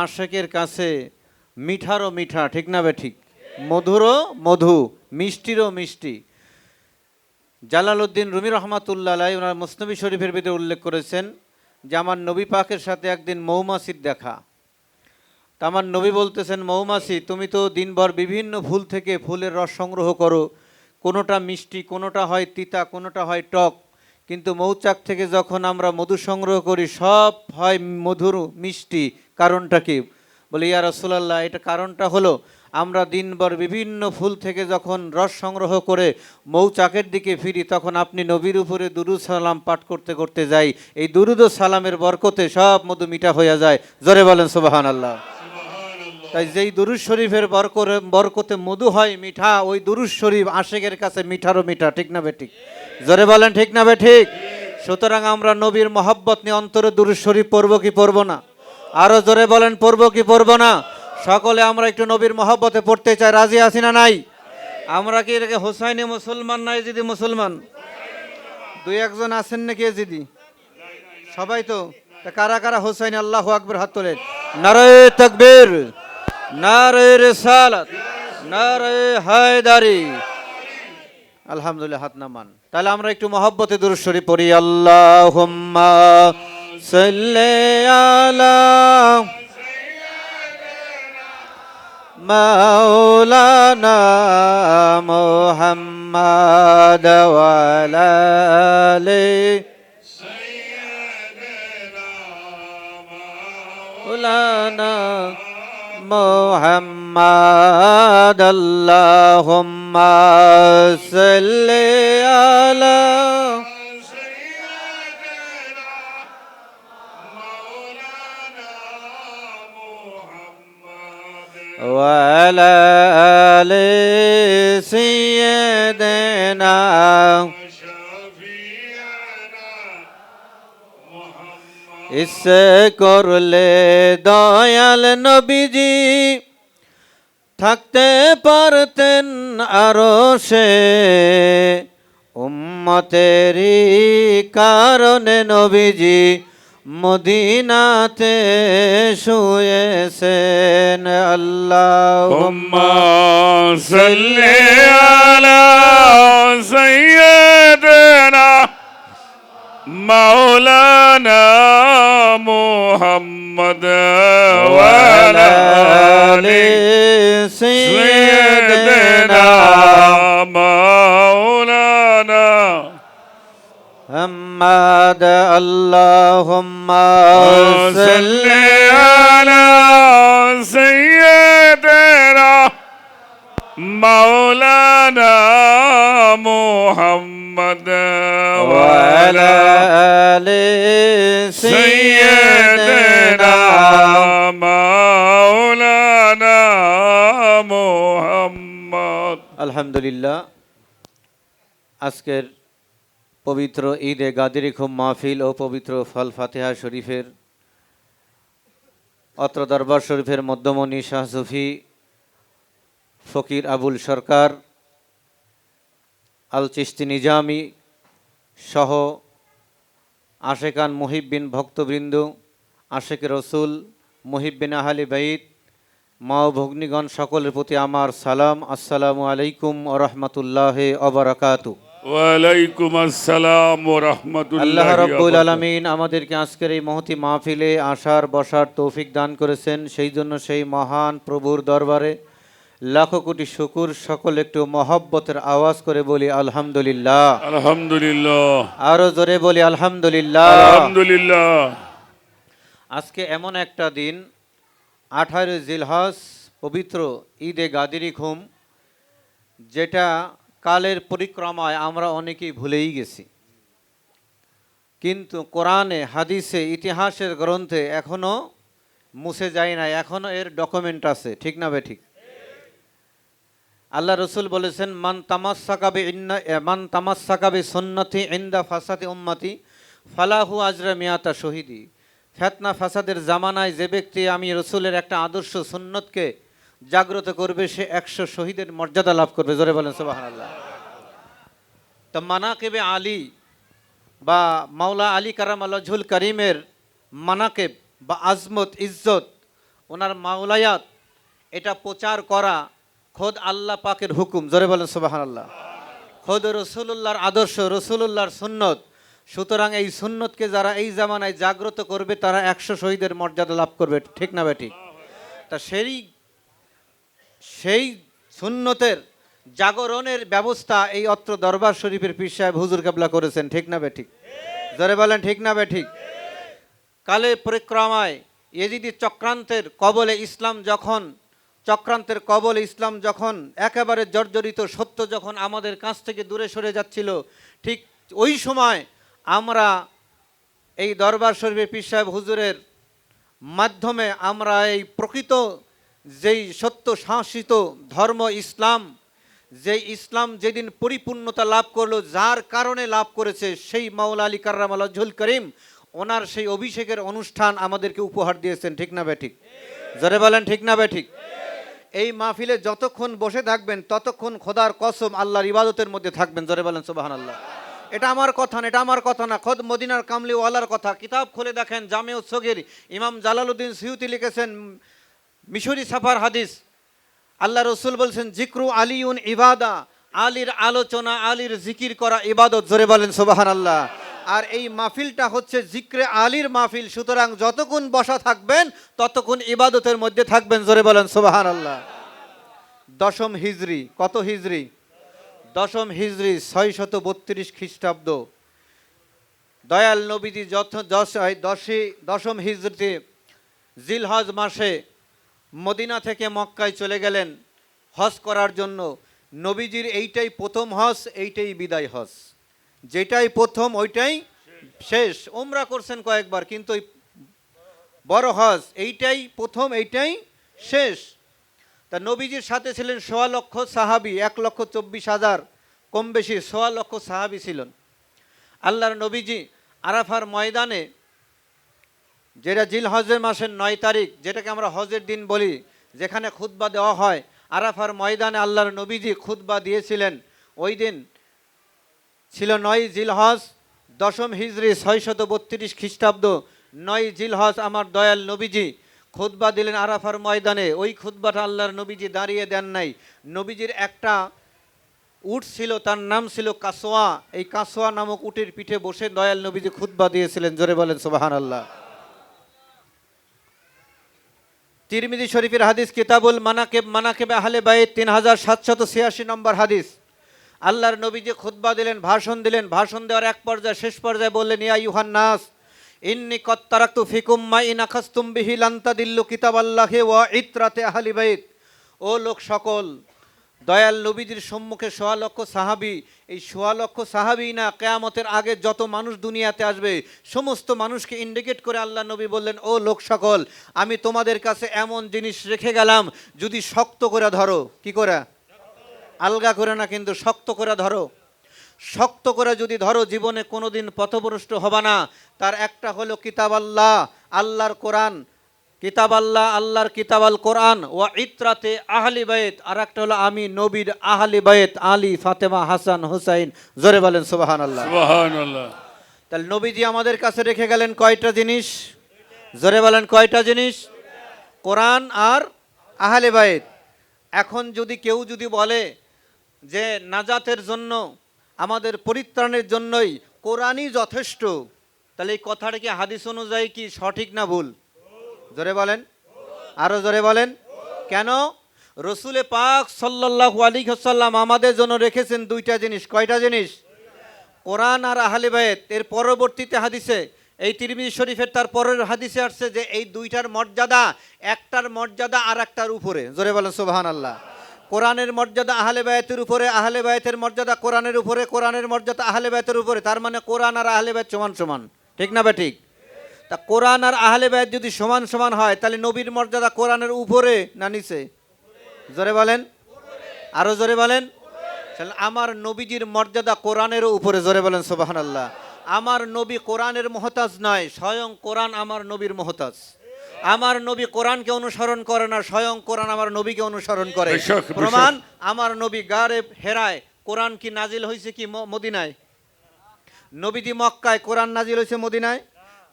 আশেকের কাছে মিঠারও মিঠা, ঠিক না বে ঠিক, মধুরও মধু, মিষ্টিরও মিষ্টি। জালালউদ্দিন রুমি রহমাতুল্লাহ আলাইহি ওনার মুসনবী শরীফের ভিতরে উল্লেখ করেছেন যে আমার নবী পাকের সাথে একদিন মৌমাছির দেখা। তা আমার নবী বলতেছেন, মৌমাছি তুমি তো দিনভর বিভিন্ন ফুল থেকে ফুলের রস সংগ্রহ করো, কোনোটা মিষ্টি, কোনোটা হয় তিতা, কোনোটা হয় টক, কিন্তু মৌচাক থেকে যখন আমরা মধু সংগ্রহ করি সব হয় মধুর মিষ্টি, কারণটা কি? বলে, ইয়া রাসূলুল্লাহ, এটা কারণটা হলো আমরা দিনভর বিভিন্ন ফুল থেকে যখন রস সংগ্রহ করে মৌচাকের দিকে ফিরি তখন আপনি নবীর উপরে দুরূদ সালাম পাঠ করতে করতে যাই, এই দুরূদ ও সালামের বরকতে সব মধু মিঠা হয়ে যায়। জোরে বলেন সুবহানাল্লাহ। তাই যেই দুরূদ শরীফের বরকতে মধু হয় মিঠা, ওই দুরূদ শরীফ আশিকের কাছে মিঠারও মিঠা, ঠিক না বে ঠিক? জোরে বলেন ঠিক না বে ঠিক? সুতরাং আমরা নবীর মহব্বত নিয়ে অন্তরে দুরূদ শরীফ পড়ব কি পড়ব না? আরো জোরে বলেন, পড়ব কি পড়ব না? সকলে আমরা একটু নবীর মহব্বতে পড়তে চাই, রাজি আছি না নাই? আমরা কি এটাকে হোসাইনি মুসলমান না এজিদি মুসলমান? দুই একজন আছেন নাকি এজিদি? সবাই তো? তা কারা কারা হোসাইনি? আল্লাহু আকবার, হাত তোলেন। নারায়ে তাকবীর, নারায়ে রিসালাত, নারায়ে হায়দারি। আলহামদুলিল্লাহ, হাত নামান। তাহলে আমরা একটু মহব্বতে দুরূদ শরীফ পড়ি। আল্লাহুম্মা সাল্লি আলা মাওলানা মুহাম্মাদ ওয়া আলা আলি মাওলানা মুহাম্মাদ। আল্লাহুম্মা সাল্লি আলা ওয়া আলা আলি সাইয়্যিদিনা ইচ্ছে করলে দয়াল নবীজি থাকতে পারতেন আরশে, উম্মতেরই কারণে নবীজি মদিনাতে শুয়েছেন। আল্লাহুম্মা সাল্লি আলা সাইয়্যিদিনা মাওলানা মুহাম্মদ ওয়া আলা আলি সাইয়্যিদিনা মাওলানা মুহাম্মাদ। আল্লাহুম্মা সাল্লি আলা সাইয়্যিদিনা মাওলানা মুহাম্মদ ওয়া আলা আলি সাইয়্যিদিনা মাওলানা মুহাম্মদ। আলহামদুলিল্লাহ, আজকের পবিত্র ঈদে গাদির খুম মাহফিল ও পবিত্র ফল ফাতিহা শরীফের অত্র দরবার শরীফের মধ্যমণি শাহ সুফি ফকির আবুল সরকার আল চিশতি নিজামি সহ আশেকান মুহিব্বিন ভক্তবৃন্দ, আশেক রসুল, মুহিব্বিন আহলে বাইত, মা ও ভগ্নীগণ, সকলের প্রতি আমার সালাম। আসসালামু আলাইকুম ওয়া রাহমাতুল্লাহি ওয়া বারাকাতুহু। ওয়ালাইকুম আসসালাম ওয়া রাহমাতুল্লাহি। আল্লাহ রাব্বুল আলামিন আমাদেরকে আজকের এই মহতি মাহফিলে আসার বসার তৌফিক দান করেছেন, সেই জন্য সেই মহান প্রভুর দরবারে লাখো কোটি শুকুর। সকল একটু মহব্বতের আওয়াজ করে বলি আলহামদুলিল্লাহ। আলহামদুলিল্লাহ, আরো জোরে বলি আলহামদুলিল্লাহ। আলহামদুলিল্লাহ। আজকে এমন একটা দিন, 18 জিলহজ, পবিত্র ঈদে গাদিরি খুম, যেটা কালের পরিক্রমায় আমরা অনেকেই ভুলেই গেছি, কিন্তু কোরআনে, হাদিসে, ইতিহাসের গ্রন্থে এখনো মুছে যায় না, এখনো এর ডকুমেন্ট আছে, ঠিক না বে ঠিক? আল্লাহ রসুল বলেছেন, মান তামাসসাকা বি সুন্নতি ইনদা ফাসাদি উম্মতি ফালাহু আজরা মিয়াতা শহীদি। ফিতনা ফাসাদের জামানায় যে ব্যক্তি আমি রসুলের একটা আদর্শ সুন্নতকে জাগ্রত করবে, সে 100 শহীদের মর্যাদা লাভ করবে। জোরে বলেন সুবহানাল্লাহ। তো মানাকিবে আলী বা মাওলা আলী কারামাল্লাহুল করিমের মানাকিব বা আজমত, ইজ্জত ওনার মাওলায়াত, এটা প্রচার করা খোদ আল্লাহ পাকের হুকুম। জোরে বলেন সুবহানাল্লাহ। খোদ রসুলুল্লাহর আদর্শ, রসুলুল্লাহর সুন্নত। সুতরাং এই সুন্নতকে যারা এই জামানায় জাগ্রত করবে তারা 100 শহীদের মর্যাদা লাভ করবে, ঠিক না বেঠিক? তা সেই সুন্নতের জাগরণের ব্যবস্থা এই অত্র দরবার শরীফের পীর সাহেব হুজুর কেবলা করেছেন, ঠিক না বেঠিক? জোরে বলেন ঠিক না বেঠিক? কালে পরিক্রমায় ইয়েজিদি চক্রান্তের কবলে ইসলাম যখন একেবারে জর্জরিত, সত্য যখন আমাদের কাছ থেকে দূরে সরে যাচ্ছিল, ঠিক ওই সময় আমরা এই দরবার শরীফের পীর সাহেব হুজুরের মাধ্যমে আমরা এই প্রকৃত যেই সত্য শাসিত ধর্ম ইসলাম, যেই ইসলাম যেদিন পরিপূর্ণতা লাভ করলো, যার কারণে লাভ করেছে, সেই মাওলা আলী কার্রামাল্লাহু ওয়াজহুল করিম ওনার সেই অভিষেকের অনুষ্ঠান আমাদেরকে উপহার দিয়েছেন, ঠিক না বেঠিক? জোরে বলেন ঠিক না বেঠিক? এই মাহফিলে যতক্ষণ বসে থাকবেন ততক্ষণ খোদার কসম আল্লাহর ইবাদতের মধ্যে থাকবেন। জোরে বলেন সুবহানাল্লাহ। এটা আমার কথা না, এটা আমার কথা না, খোদ মদিনার কামলিওয়ালার কথা। কিতাব খুলে দেখেন, জামেউস সগীর, ইমাম জালালউদ্দিন সিয়ুতি লিখেছেন মিশরি সাফার হাদিস। আল্লাহ রসুল বলছেন জিক্রু আলিউন ইবাদা, আলীর আলোচনা, আলীর জিকির করা ইবাদত। জোরে বলেন সুবহানাল্লাহ। আর এই মাহফিলটা হচ্ছে জিক্রে আলীর মাহফিল। সুতরাং যতক্ষণ বসা থাকবেন ততক্ষণ ইবাদতের মধ্যে থাকবেন। জোরে বলেন সুবহানাল্লাহ। দশম হিজরি, কত হিজরি? দশম হিজরি 632 খ্রিস্টাব্দ। দয়াল নবীজি দশম হিজরিতে জিলহজ মাসে মদিনা থেকে মক্কায় চলে গেলেন হজ করার জন্য। নবীজির এইটাই প্রথম হজ, এইটাই বিদায় হজ। যেটাই প্রথম ওইটাই শেষ। উমরা করছেন কয়েকবার, কিন্তু ওই বড় হজ এইটাই প্রথম, এইটাই শেষ। তা নবীজির সাথে ছিলেন 1.25 লক্ষ সাহাবি, 1,24,000 কম বেশি 1.25 লক্ষ সাহাবি ছিলেন। আল্লাহর নবীজি আরাফার ময়দানে, যেটা জিলহজের মাসের 9 তারিখ, যেটাকে আমরা হজের দিন বলি, যেখানে খুতবা দেওয়া হয়, আরাফার ময়দানে আল্লাহর নবীজি খুতবা দিয়েছিলেন। ওই দিন ছিল 9 জিলহজ, দশম হিজরি 632 খ্রিস্টাব্দ। 9 জিলহজ আমার দয়াল নবীজি খুতবা দিলেন আরাফার ময়দানে। ওই খুতবাটা আল্লাহর নবীজি দাঁড়িয়ে দেন নাই। নবীজির একটা উট ছিল, তার নাম ছিল কাসোয়া। এই কাসোয়া নামক উটের পিঠে বসে দয়াল নবীজি খুতবা দিয়েছিলেন। জোরে বলেন সুবহানাল্লাহ। তিরমিজি শরীফের হাদিস, কিতাবুল মানাকেব আহলে বাইত 3786 নম্বর হাদিস। আল্লাহর নবীজি খুতবা দিলেন, ভাষণ দিলেন। ভাষণ দেওয়ার এক পর্যায়ে, শেষ পর্যায়ে বললেন, ইয়া আইয়ুহান নাস ইন্নী কদ তারাকতু ফিকুম মা ইন আখাযতুম বিহি লান তাদিল্লু কিতাবাল্লাহি ওয়া ইতরাতে আহলি বাইত। ও লোক সকল, দয়াল নবীজির সম্মুখে 1.25 লক্ষ সাহাবি। এই 1.25 লক্ষ সাহাবি না, কিয়ামতের আগে যত মানুষ দুনিয়াতে আসবে সমস্ত মানুষকে ইন্ডিকেট করে আল্লাহ নবী বললেন, ও লোক সকল, আমি তোমাদের কাছে এমন জিনিস রেখে গেলাম, যদি শক্ত করে ধরো। কি করে? আলগা করে না, কিন্তু শক্ত করে ধরো। শক্ত করে যদি ধরো, জীবনে কোনোদিন পথভ্রষ্ট হবে না। তার একটা হলো কিতাব আল্লাহ, আল্লাহর কোরআন। কিতাব আল্লাহ, আল্লাহর কিতাব আল কোরআন, ওয়া ইতরাতে আহলি বাইত। আর একটা হলো আমি নবীর আহলি বাইত, আলী, ফাতেমা, হাসান, হুসাইন। জোরে বলেন সুবহানাল্লাহ। সুবহানাল্লাহ। তাহলে নবীজি আমাদের কাছে রেখে গেলেন কয়টা জিনিস? জোরে বলেন কয়টা জিনিস? কোরআন আর আহলে বাইত। এখন যদি কেউ বলে যে নাজাতের জন্য, আমাদের পরিত্রাণের জন্যই কোরআনই যথেষ্ট, তাহলে এই কথাটা কি হাদিস অনুযায়ী কি সঠিক না ভুল? জোরে বলেন, আরো জোরে বলেন। কেন? রসুলে পাক সাল্লাল্লাহু আলাইহি ওয়াসাল্লাম আমাদের জন্য রেখেছেন 2টা জিনিস। কয়টা জিনিস? কোরআন আর আহলে বাইত। এর পরবর্তীতে হাদিসে, এই তিরমিজি শরীফের তার পরের হাদিসে আসছে যে এই 2টার মর্যাদা, একটার মর্যাদা আর একটার উপরে। জোরে বলেন সুবহানাল্লাহ। কোরআনের মর্যাদা আহলে বায়াতের উপরে, আহলে বায়াতের মর্যাদা কোরআনের উপরে, কোরআনের মর্যাদা আহলে বায়াতের উপরে। তার মানে কোরআন আর আহলে বায়াত সমান সমান, ঠিক না ঠিক? তা কোরআন আর আহলে বায়াত যদি সমান সমান হয়, তাহলে নবীর মর্যাদা কোরআনের উপরে না নিচে? জোরে বলেন, আরো জোরে বলেন। আমার নবীজির মর্যাদা কোরআনের উপরে। জোরে বলেন সুবহানাল্লাহ। আমার নবী কোরআনের মুহতাজ নয়, স্বয়ং কোরআন আমার নবীর মুহতাজ। আমার নবী কোরআনকে অনুসরণ করে না, স্বয়ং কোরআন আমার নবীকে অনুসরণ করে। প্রমাণ, আমার নবী গারে হেরায় কোরআন কি নাজিল হয়েছে কি মদিনায়? নবীজি মক্কায়, কোরআন নাজিল হয়েছে মদিনায়।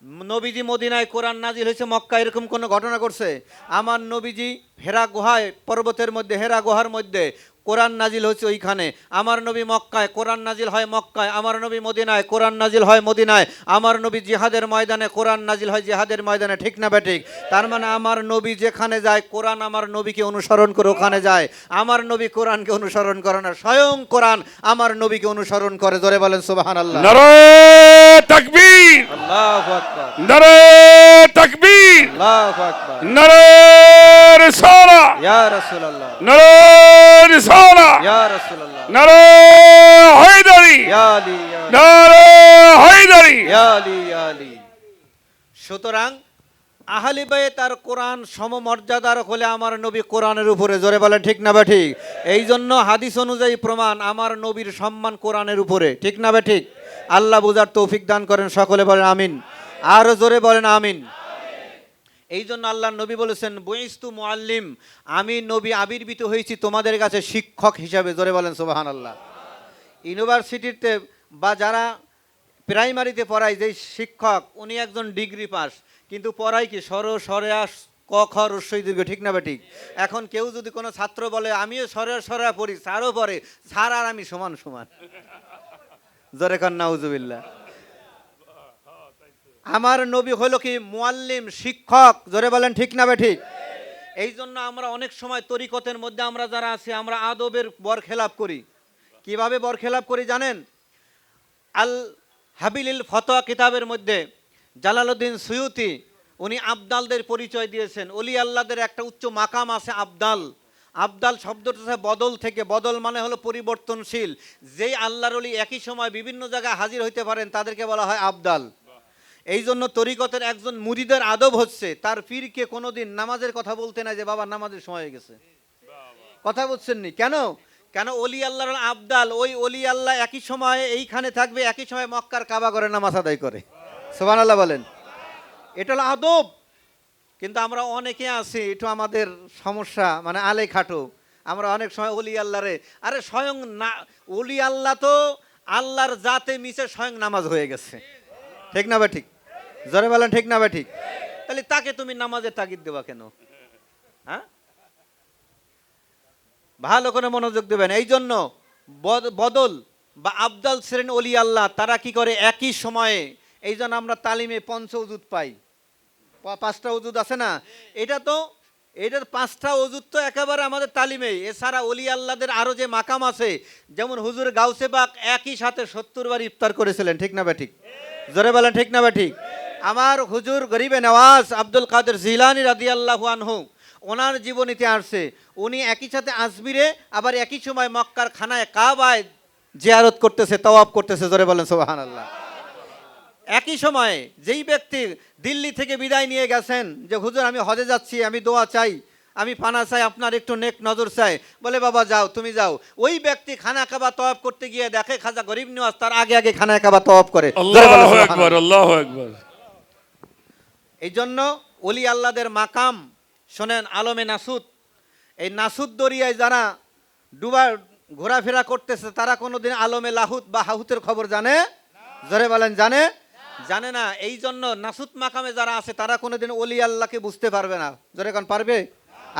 নবীজি মদিনায় কোরআন নাজিল হয়েছে, মক্কা এরকম কোনো ঘটনা করছে? আমার নবীজি হেরা গুহায়, পর্বতের মধ্যে হেরা গুহার মধ্যে কোরআন নাজিল হয়েছে ওইখানে। আমার নবী মক্কায়, কোরআন নাজিল হয় মক্কায়। আমার নবী মদিনায়, কোরআন নাজিল হয় মদিনায়। আমার নবী জিহাদের ময়দানে, কোরআন নাজিল হয় জিহাদের ময়দানে। ঠিক না বেঠিক? তার মানে আমার নবী যেখানে যায়, কোরআন আমার নবীকে অনুসরণ করে ওখানে যায়। আমার নবী কোরআনকে অনুসরণ করে না, স্বয়ং কোরআন আমার নবীকে অনুসরণ করে। জোরে বলেন সুবহানাল্লাহ। নারায়ে তাকবীর, আল্লাহু আকবার, নারায়ে তাকবীর, আল্লাহু আকবার। নারায়ে রিসালাহ, ইয়া রাসূলুল্লাহ, নারায়ে রিসালাহ, ইয়া রাসূলুল্লাহ, নারায়ে হায়দারি, ইয়া আলী, ইয়া আলী, নারায়ে হায়দারি। ইয়া আলী, ইয়া আলী। সুতরাং আহলে বাইত আর কোরআন সমমর্যাদার হলে আমার নবী কোরআনের উপরে। জোরে বলেন ঠিক না বেঠিক? এই জন্য হাদিস অনুযায়ী প্রমাণ, আমার নবীর সম্মান কোরআনের উপরে। ঠিক না বেঠিক? আল্লাহ বুঝার তৌফিক দান করেন, সকলে বলেন আমিন। আরো জোরে বলেন আমিন। এই জন্য আল্লাহ নবী বলেছেন, বুইস্তু মুআল্লিম, আমি নবী আবির্ভূত হয়েছি তোমাদের কাছে শিক্ষক হিসাবে। জোরে বলেন সুবহানাল্লাহ। ইউনিভার্সিটিতে বা যারা প্রাইমারিতে পড়ায় যে শিক্ষক, উনি একজন ডিগ্রি পাস, কিন্তু পড়ায় কি সর সরেয়া ক খ রস্বই দীর্ঘ। ঠিক না বেঠিক? এখন কেউ যদি কোনো ছাত্র বলে আমিও সরে সরেয়া পড়ি, স্যারও পড়ে, স্যার আর আমি সমান সমান। জোরে কান নাউজুবিল্লাহ। আমার নবী হলো কি মুআল্লিম, শিক্ষক। জোরে বলেন ঠিক না বেঠিক? এই জন্য আমরা অনেক সময় তরিকতের মধ্যে আমরা যারা আছি, আমরা আদবের বরখেলাপ করি। কিভাবে বরখেলাপ করি জানেন? আল হাবিলিল ফতোয়া কিতাবের মধ্যে জালালউদ্দিন সুয়ুতি উনি আবদালদের পরিচয় দিয়েছেন। ওলি আল্লাহদের একটা উচ্চ মাকাম আছে আবদাল। আবদাল শব্দটা বদল থেকে, বদল মানে হলো পরিবর্তনশীল। যেই আল্লাহর ওলি একই সময় বিভিন্ন জায়গায় হাজির হইতে পারেন, তাদেরকে বলা হয় আবদাল। এই জন্য তরিকতের একজন মুরিদের আদব হচ্ছে তার পীরকে কোনোদিন নামাজের কথা বলতে না যে বাবা নামাজের সময় হয়ে গেছে। কথা বলছেন নি? কেন? কেন? অলি আল্লাহর আবদাল, ওই অলি আল্লাহ একই সময় এইখানে থাকবে, একই সময় মক্কার কাবা ঘরে নামাজ আদায় করে। সুবহানাল্লাহ বলেন। এটা হলো আদব। কিন্তু আমরা অনেকে আছি, একটু আমাদের সমস্যা, মানে আলে খাটো। আমরা অনেক সময় অলি আল্লাহরে, আরে স্বয়ং না, অলি আল্লাহ তো আল্লাহর জাতে মিশে স্বয়ং নামাজ হয়ে গেছে। ঠিক না বা ঠিক? জোরে বলেন ঠিক না বা ঠিক? তাহলে তাকে তুমি নামাজের তাগিদ দেবা কেন? হ্যাঁ, ভালো করে মনোযোগ দেবেন। এই জন্য বদল বা আবদাল শ্রেণ অলি আল্লাহ, তারা কি করে একই সময়ে। এই জন্য আমরা তালিমে পঞ্চ ওজুদ পাই, পাঁচটা ওজুদ আছে না? এটার পাঁচটা ওজুদ তো একেবারে আমাদের তালিমেই। এছাড়া অলি আল্লাহদের আরো যে মাকাম আছে, যেমন হুজুর গাউসে পাক একই সাথে 70 বার ইফতার করেছিলেন। ঠিক না বা ঠিক? জোরে বলেন ঠিক না বা ঠিক? আমার হুজুর গরিবে নওয়াজ আব্দুল কাদের জিলানী রাদিয়াল্লাহু আনহু, ওনার জীবনীতে আসছে উনি একই সাথে আজমিরে আবার একই সময় মক্কার খানায় কাবায় জিয়ারত করতেছে, তাওয়াফ করতেছে। জোরে বলেন সুবহানাল্লাহ। একই সময়ে যেই ব্যক্তি দিল্লি থেকে বিদায় নিয়ে গেছেন যে হুজুর আমি হজে যাচ্ছি, আমি দোয়া চাই, আমি পানা চাই, আপনার একটু নেক নজর চাই, বলে বাবা যাও, তুমি যাও। ওই ব্যক্তি খানা কাবা তওয়াফ করতে গিয়ে দেখে খাজা গরিব নিওয়াজ তার আগে আগে খানা কাবা তওয়াফ করে। আল্লাহু আকবার, আল্লাহু আকবার। এই জন্য ওলি আল্লাহদের মাকাম শোনেন, আলমে নাসুদ। এই নাসুদ দরিয়ায় যারা ঘোরাফেরা করতেছে, তারা কোনোদিন আলমে লাহুত বা হাহুতের খবর জানে? জোরে বলেন জানে? জানে না। এই জন্য নাসুদ মাকামে যারা আছে, তারা কোনোদিন ওলি আল্লাহকে বুঝতে পারবে না। জোরে কোন পারবে?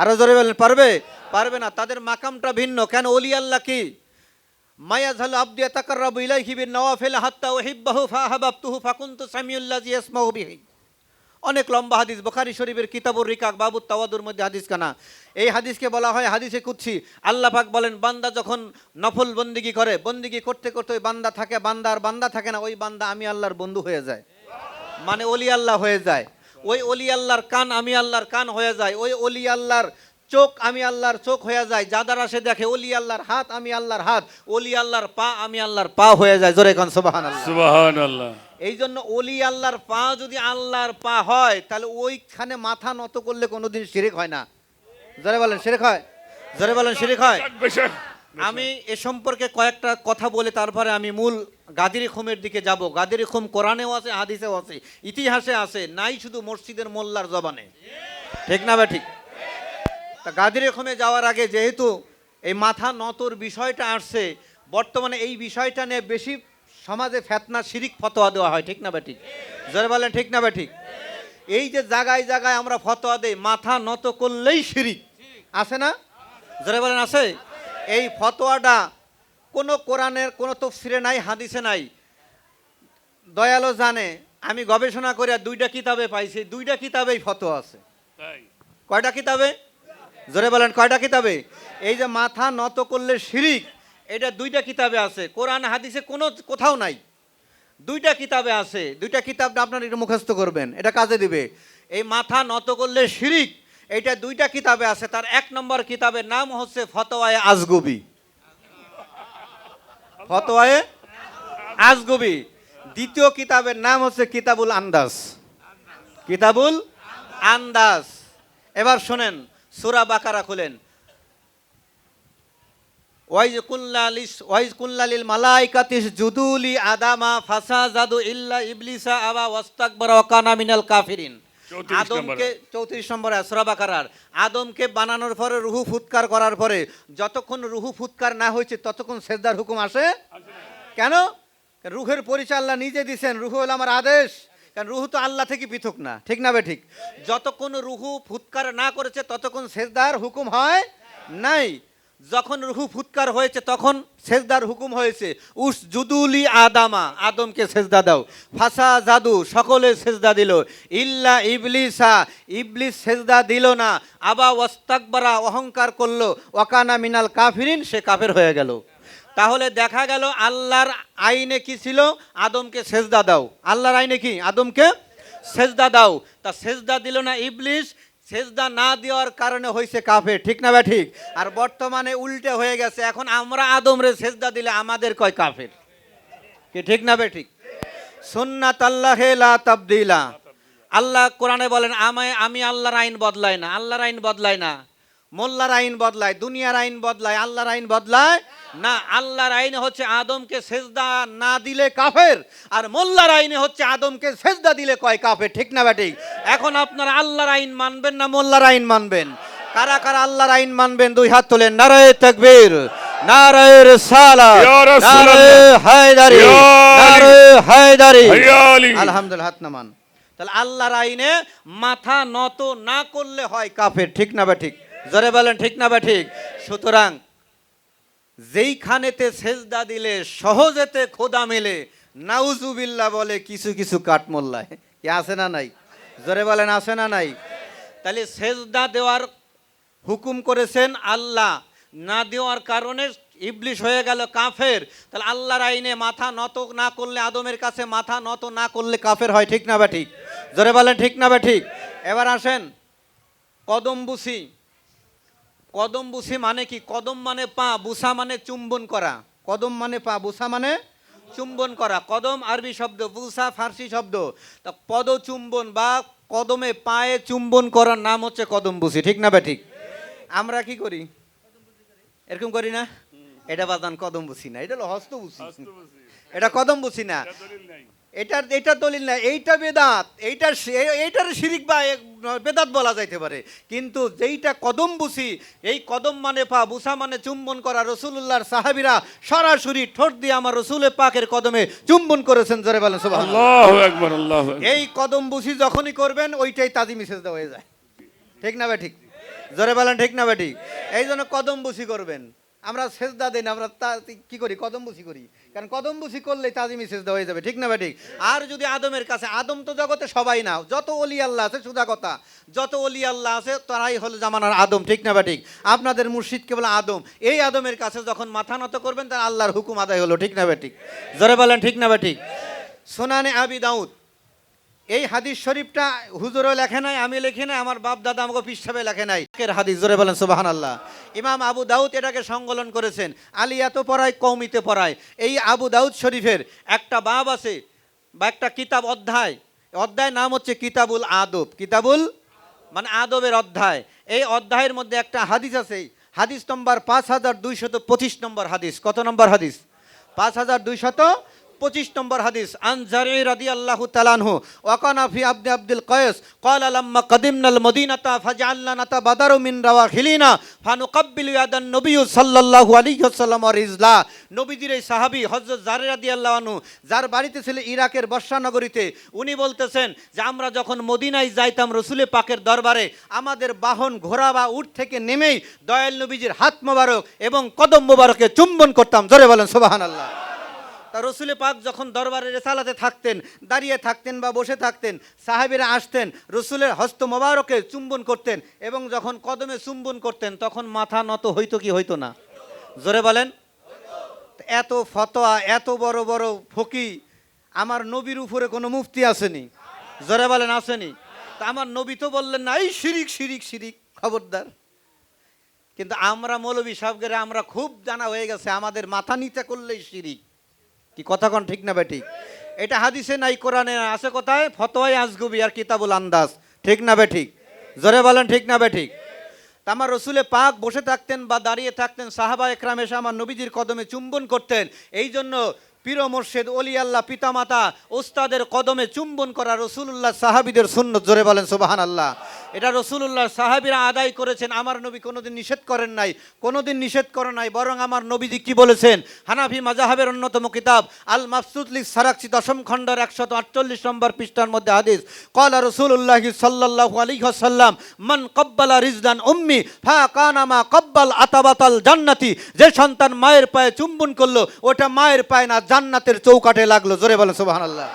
আরো জোরে বলেন পারবে? পারবে না। তাদের মাকামটা ভিন্ন। কেন? ওলি আল্লাহ কি মায়াযালু আবদি ইয়াতাকাররাবু ইলাইহি বিন নওয়াফিল হাত্তা উহিব্বাহু ফাহাবাবতুহু ফাকুনতু সামিউল্লাযী ইয়াসমাউ বিহি। অনেক লম্বা হাদিস, বুখারী শরীফের কিতাবুর রিকাক বাবুত তাওয়াদুর মধ্যে হাদিস কানা। এই হাদিসকে বলা হয় হাদিসে কুদসি। আল্লাহ পাক বলেন, বান্দা যখন নফল বন্দিগি করে, বন্দিগি করতে করতে ওই বান্দা থাকে, বান্দা আর বান্দা থাকে না, ওই বান্দা আমি আল্লাহর বন্ধু হয়ে যায়, মানে অলি আল্লাহ হয়ে যায়। ওই অলি আল্লাহর কান আমি আল্লাহর কান হয়ে যায়। ওই অলি আল্লাহর চোখ আমি আল্লাহর চোখ হয়ে যায়। যা দ্বারা সে দেখে, অলি আল্লাহর হাত আমি আল্লাহর হাত, অলি আল্লাহর পা আমি আল্লাহর পা হয়ে যায়। জোরে কোন সুবহানাল্লাহ, সুবহানাল্লাহ। এই জন্য অলি আল্লাহর পা যদি আল্লাহর পা হয়, তাহলে ওইখানে মাথা নত করলে কোনোদিন শিরক হয় না। জোরে বলেন শিরক হয়? জোরে বলেন শিরক হয়? আমি এ সম্পর্কে কয়েকটা কথা বলে তারপরে আমি মূল গাদির খুমের দিকে যাব। গাদির খুম কোরআনেও আছে, হাদিসেও আছে, ইতিহাসে আছে, নাই শুধু মসজিদের মোল্লার জবানে। ঠিক না বা ঠিক? তা গাদির খুমে যাওয়ার আগে যেহেতু এই মাথা নতর বিষয়টা আসছে, বর্তমানে এই বিষয়টা নিয়ে বেশি সমাজে ফেতনা শিরিক ফতোয়া দেওয়া হয়, ঠিক না বা ঠিক? জোরে বলেন ঠিক না বা ঠিক? এই যে জায়গায় জায়গায় আমরা ফতোয়া দেই মাথা নত করলেই শিরিক, আছে না? জোরে বলেন আছে? এই ফতোয়াটা কোনো কোরআনের কোনো তফসিরে নাই, হাদিসে নাই। দয়ালো জানে, আমি গবেষণা করে 2টা কিতাবে পাইছি, 2টা কিতাবেই ফতোয়া আছে। তাই কয়টা কিতাবে? জোরে বলেন কয়টা কিতাবে? এই যে মাথা নত করলে শিরিক, এটা 2টা কিতাবে আছে, কোরআন হাদিসে কোনো কোথাও নাই। 2টা কিতাবে আছে, 2টা কিতাবটা আপনার একটু মুখস্থ করবেন, এটা কাজে দিবে। এই মাথা নত করলে শিরিক, এটা 2টা কিতাবে আছে। তার 1 নম্বর কিতাবের নাম হচ্ছে ফতোয়ায়ে আজগবি। ফতোয়ায়ে আজগবি। দ্বিতীয় কিতাবের নাম হচ্ছে কিতাবুল আন্দাজ। কিতাবুল আন্দাজ। এবার শোনেন, সূরা বাকারা খুলেন। ওয়াইজ কুল্লালিল মালাইকাতি ইসজুদু লি আদামা ফাসাজাদু ইল্লা ইবলিসা আবা ওয়াস্তাকবারা ওয়া কানা মিনাল কাফিরিন। 34 আদমকে 34 নম্বরে সূরা বাকারার, আদমকে বানানোর পরে রুহু ফুৎকার করার পরে যতক্ষণ রুহু ফুৎকার না হয়েছে ততক্ষণ সেজদার হুকুম আসে। কেন? রুহের পরিচয় আল্লাহ নিজে দিয়েছেন, রুহু হলো আমার আদেশ। কারণ রুহু তো আল্লাহ থেকে পৃথক না, ঠিক না বে ঠিক? যতক্ষণ রুহু ফুৎকার না করেছে ততক্ষণ সেজদার হুকুম হয় নাই। যখন রুহু ফুৎকার হয়েছে তখন সেজদার হুকুম হয়েছে। উসজুদুলি আদামা, আদমকে সেজদা দাও। ফাসা জাদু, সকলে সেজদা দিল। ইল্লা ইবলিসা, ইবলিস সেজদা দিল না। আবা ওয়াস্তাকবারা, অহংকার করলো। ওয়াকানা মিনাল কাফিরিন, সে কাফের হয়ে গেল। তাহলে দেখা গেল আল্লাহর আইনে কি ছিল? আদমকে সেজদা দাও। আল্লাহর আইনে কি? আদমকে সেজদা দাও। তা সেজদা দিল না ইবলিস, সেজদা না দেওয়ার কারণে হয়েছে কাফের, ঠিক না বা ঠিক? আর বর্তমানে উল্টে হয়ে গেছে, এখন আমরা আদমরে সেজদা দিলে আমাদের কয় কাফের, কি ঠিক না বে ঠিক? সুন্নাত আল্লাহে লা তাবদিলা। আল্লাহ কোরআনে বলেন, আমি আল্লাহর আইন বদলাই না। আল্লাহর আইন বদলাই না, মোল্লার আইন বদলায়, দুনিয়ার আইন বদলায়, আল্লাহর আইন বদলায় না। আল্লাহর আইনে হচ্ছে আদমকে সেজদা না দিলে কাফের, আর মোল্লার আইনে হচ্ছে আদমকে সেজদা দিলে কয় কাফের, ঠিক না ব্যাটিক? এখন আপনারা আল্লাহর আইন মানবেন না মোল্লার আইন মানবেন? কারা কারা আল্লাহর আইন মানবেন? 2 হাত তোলেন। নারায়ে তাকবীর, নারায়ে রিসালাত, ইয়া রাসূলুল্লাহ, নারায়ে হায়দারি, ইয়া আলী, নারায়ে হায়দারি। ইয়া আলী। আলহামদুলিল্লাহ, হাত নামান। তাহলে আল্লাহর আইনে মাথা নত না করলে হয় কাফের, ঠিক না বা ঠিক? জোরে বলেন ঠিক না বা ঠিক? সুতরাং যেইখানেতে সেজদা দিলে সহজেতে খোদা মেলে, নাউজুবিল্লাহ বলে কিছু কিছু কাঠমোল্লায়, কি আছে না নাই? জোরে বলেন আছে না নাই? তাহলে সেজদা দেওয়ার হুকুম করেছেন আল্লাহ, না দেওয়ার কারণে ইবলিশ হয়ে গেল কাফের। তাহলে আল্লাহর আইনে মাথা নত না করলে, আদমের কাছে মাথা নত না করলে কাফের হয়, ঠিক না বা ঠিক? জোরে বলেন ঠিক না বা ঠিক? এবার আসেন কদম বুসি। কদম বুসি মানে কি? কদম মানে পা, বুসা মানে চুম্বন করা। কদম মানে পা, বুসা মানে চুম্বন করা। কদম আরবি শব্দ, বুসা ফার্সি শব্দ। তা পদ চুম্বন বা কদমে পায়ে চুম্বন করার নাম হচ্ছে কদম বুসি, ঠিক না বা ঠিক? আমরা কি করি? এরকম করি না? এটা বাদান কদম বুসি না, এটা হলো হস্ত বুসি, এটা কদম বুসি না। এটা দলিল না, এইটা বেদাত, এইটার শিরিক বা বেদাত বলা যাইতে পারে। কিন্তু যেইটা কদম বুসি, এই কদম মানে পা, বুসা মানে চুম্বন করা। রাসূলুল্লাহর সাহাবীরা সরাসরি ঠোঁট দিয়ে আমার রাসূলের পাকের কদমে চুম্বন করেছেন। জোরে বলেন সুবহানাল্লাহ। আল্লাহু আকবার, আল্লাহু আকবার। এই কদম বুসি যখনই করবেন ওইটাই তাজিমি সেজদা হয়ে যায়, ঠিক না ভাই ঠিক? জোরে বলেন ঠিক না ভাই ঠিক? এই জন্য কদম বুসি করবেন। আমরা সেজদা দেই না, আমরা কি করি? কদম বুসি করি। কারণ কদম বুসি করলেই তাজিমি সেজদা হয়ে যাবে, ঠিক না ভাই ঠিক? আর যদি আদমের কাছে, আদম তো জগতে সবাই না, যত ওলি আল্লাহ আছে, সুদা কথা, যত ওলি আল্লাহ আছে তারাই হলো জামানার আদম, ঠিক না ভাই ঠিক? আপনাদের মুর্শিদ কেবল আদম। এই আদমের কাছে যখন মাথা নত করবেন তার আল্লাহর হুকুম আদায় হলো, ঠিক না ভাই ঠিক? জোরে বলেন ঠিক না ভাই ঠিক? সুনানে আবি দাউদ, এই হাদিস শরীফটা হুজুরও লেখে নাই, আমি লিখি নাই, আমার বাপ দাদা আমাকে পিসাবে লেখে নাই, এর হাদিস। জোরে বলেন সুবহানাল্লাহ। ইমাম আবু দাউদ এটাকে সংকলন করেছেন। আলিয়াতে পড়ায়, কওমিতে পড়ায়। এই আবু দাউদ শরীফের একটা বাব আছে বা একটা কিতাব, অধ্যায় নাম হচ্ছে কিতাবুল আদব। কিতাবুল মানে আদবের অধ্যায়। এই অধ্যায়ের মধ্যে একটা হাদিস আছে, হাদিস নম্বর 5225 নম্বর হাদিস। কত নম্বর হাদিস? 5225 25 নম্বর হাদিস, আন জারি রাদিয়াল্লাহু তাআলা আনহু ওয়া কানা ফি আব্দুল কায়েস ক্বালা লাম্মা কাদিমনাল মদিনাতা ফাজআলনা নাতাবাদারু মিন রাওয়াহিলিনা ফানুকাব্বিলু ইয়াদান নবী সাল্লাল্লাহু আলাইহি ওয়াসাল্লাম ওয়া রিজলা। নবীজির এই সাহাবী হযরত জারি রাদিয়াল্লাহু আনহু, যার বাড়িতে ছিল ইরাকের বসরা নগরীতে, উনি বলতেছেন যে আমরা যখন মদিনায় যাইতাম রসুলে পাকের দরবারে, আমাদের বাহন ঘোড়া বা উট থেকে নেমেই দয়াল নবীজির হাত মোবারক এবং কদম মোবারকে চুম্বন করতাম। জোরে বলেন সুবহানাল্লাহ। তা রসুলে পাক যখন দরবারে রেসালাতে থাকতেন, দাঁড়িয়ে থাকতেন বা বসে থাকতেন, সাহাবীরা আসতেন, রসুলের হস্ত মোবারকে চুম্বন করতেন এবং যখন কদমে চুম্বন করতেন তখন মাথা নত হইতো কি হইতো না? জোরে বলেন। এত ফতোয়া, এত বড় বড় ফকি, আমার নবীর উপরে কোনো মুফতি আসেনি? জোরে বলেন আসেনি? তা আমার নবী তো বললেন না এই শিরিক শিরিক শিরিক, খবরদার। কিন্তু আমরা মৌলবী সাহেবদের আমরা খুব জানা হয়ে গেছে, আমাদের মাথা নিতে করলেই শিরিক। কি কথা কোন ঠিক না বেঠিক? এটা হাদিসে নাই, কোরআনে আছে। কোথায়? ফতোয়ায়ে আজগুবি আর কিতাবুল আন্দাজ। ঠিক না বেঠিক? জোরে বলেন ঠিক না বেঠিক? তা আমার রসুলে পাক বসে থাকতেন বা দাঁড়িয়ে থাকতেন, সাহাবা একরাম এসে আমার নবীজির কদমে চুম্বন করতেন। এই জন্য পীর মোর্শেদ অলি আল্লাহ পিতামাতা ওস্তাদের কদমে চুম্বন করা রসুলুল্লাহ সাহাবীদের সুন্নত। জোরে বলেন সুবহানাল্লাহ। এটা রসুলুল্লাহ সাহাবীরা আদায় করেছেন, আমার নবী কোনোদিন নিষেধ করেন নাই, কোনোদিন নিষেধ করেন নাই। বরং আমার নবীজি কি বলেছেন? হানাফি মাযহাবের অন্যতম কিতাব আল মাবসুত লিস সারাকসি 10ম খণ্ডের 148 নম্বর পৃষ্ঠার মধ্যে হাদিস, ক্বালা রাসূলুল্লাহ সাল্লাল্লাহু আলাইহি ওয়াসাল্লাম মান ক্বাব্বালা রিজলান উম্মি ফা কানা মা ক্বাব্বাল আতাবাতাল জান্নাতি। যে সন্তান মায়ের পায়ে চুম্বন করলো ওটা মায়ের পায়ে না জান্নাতের চৌকাঠে লাগলো। জোরে বলেন সুবহানাল্লাহ।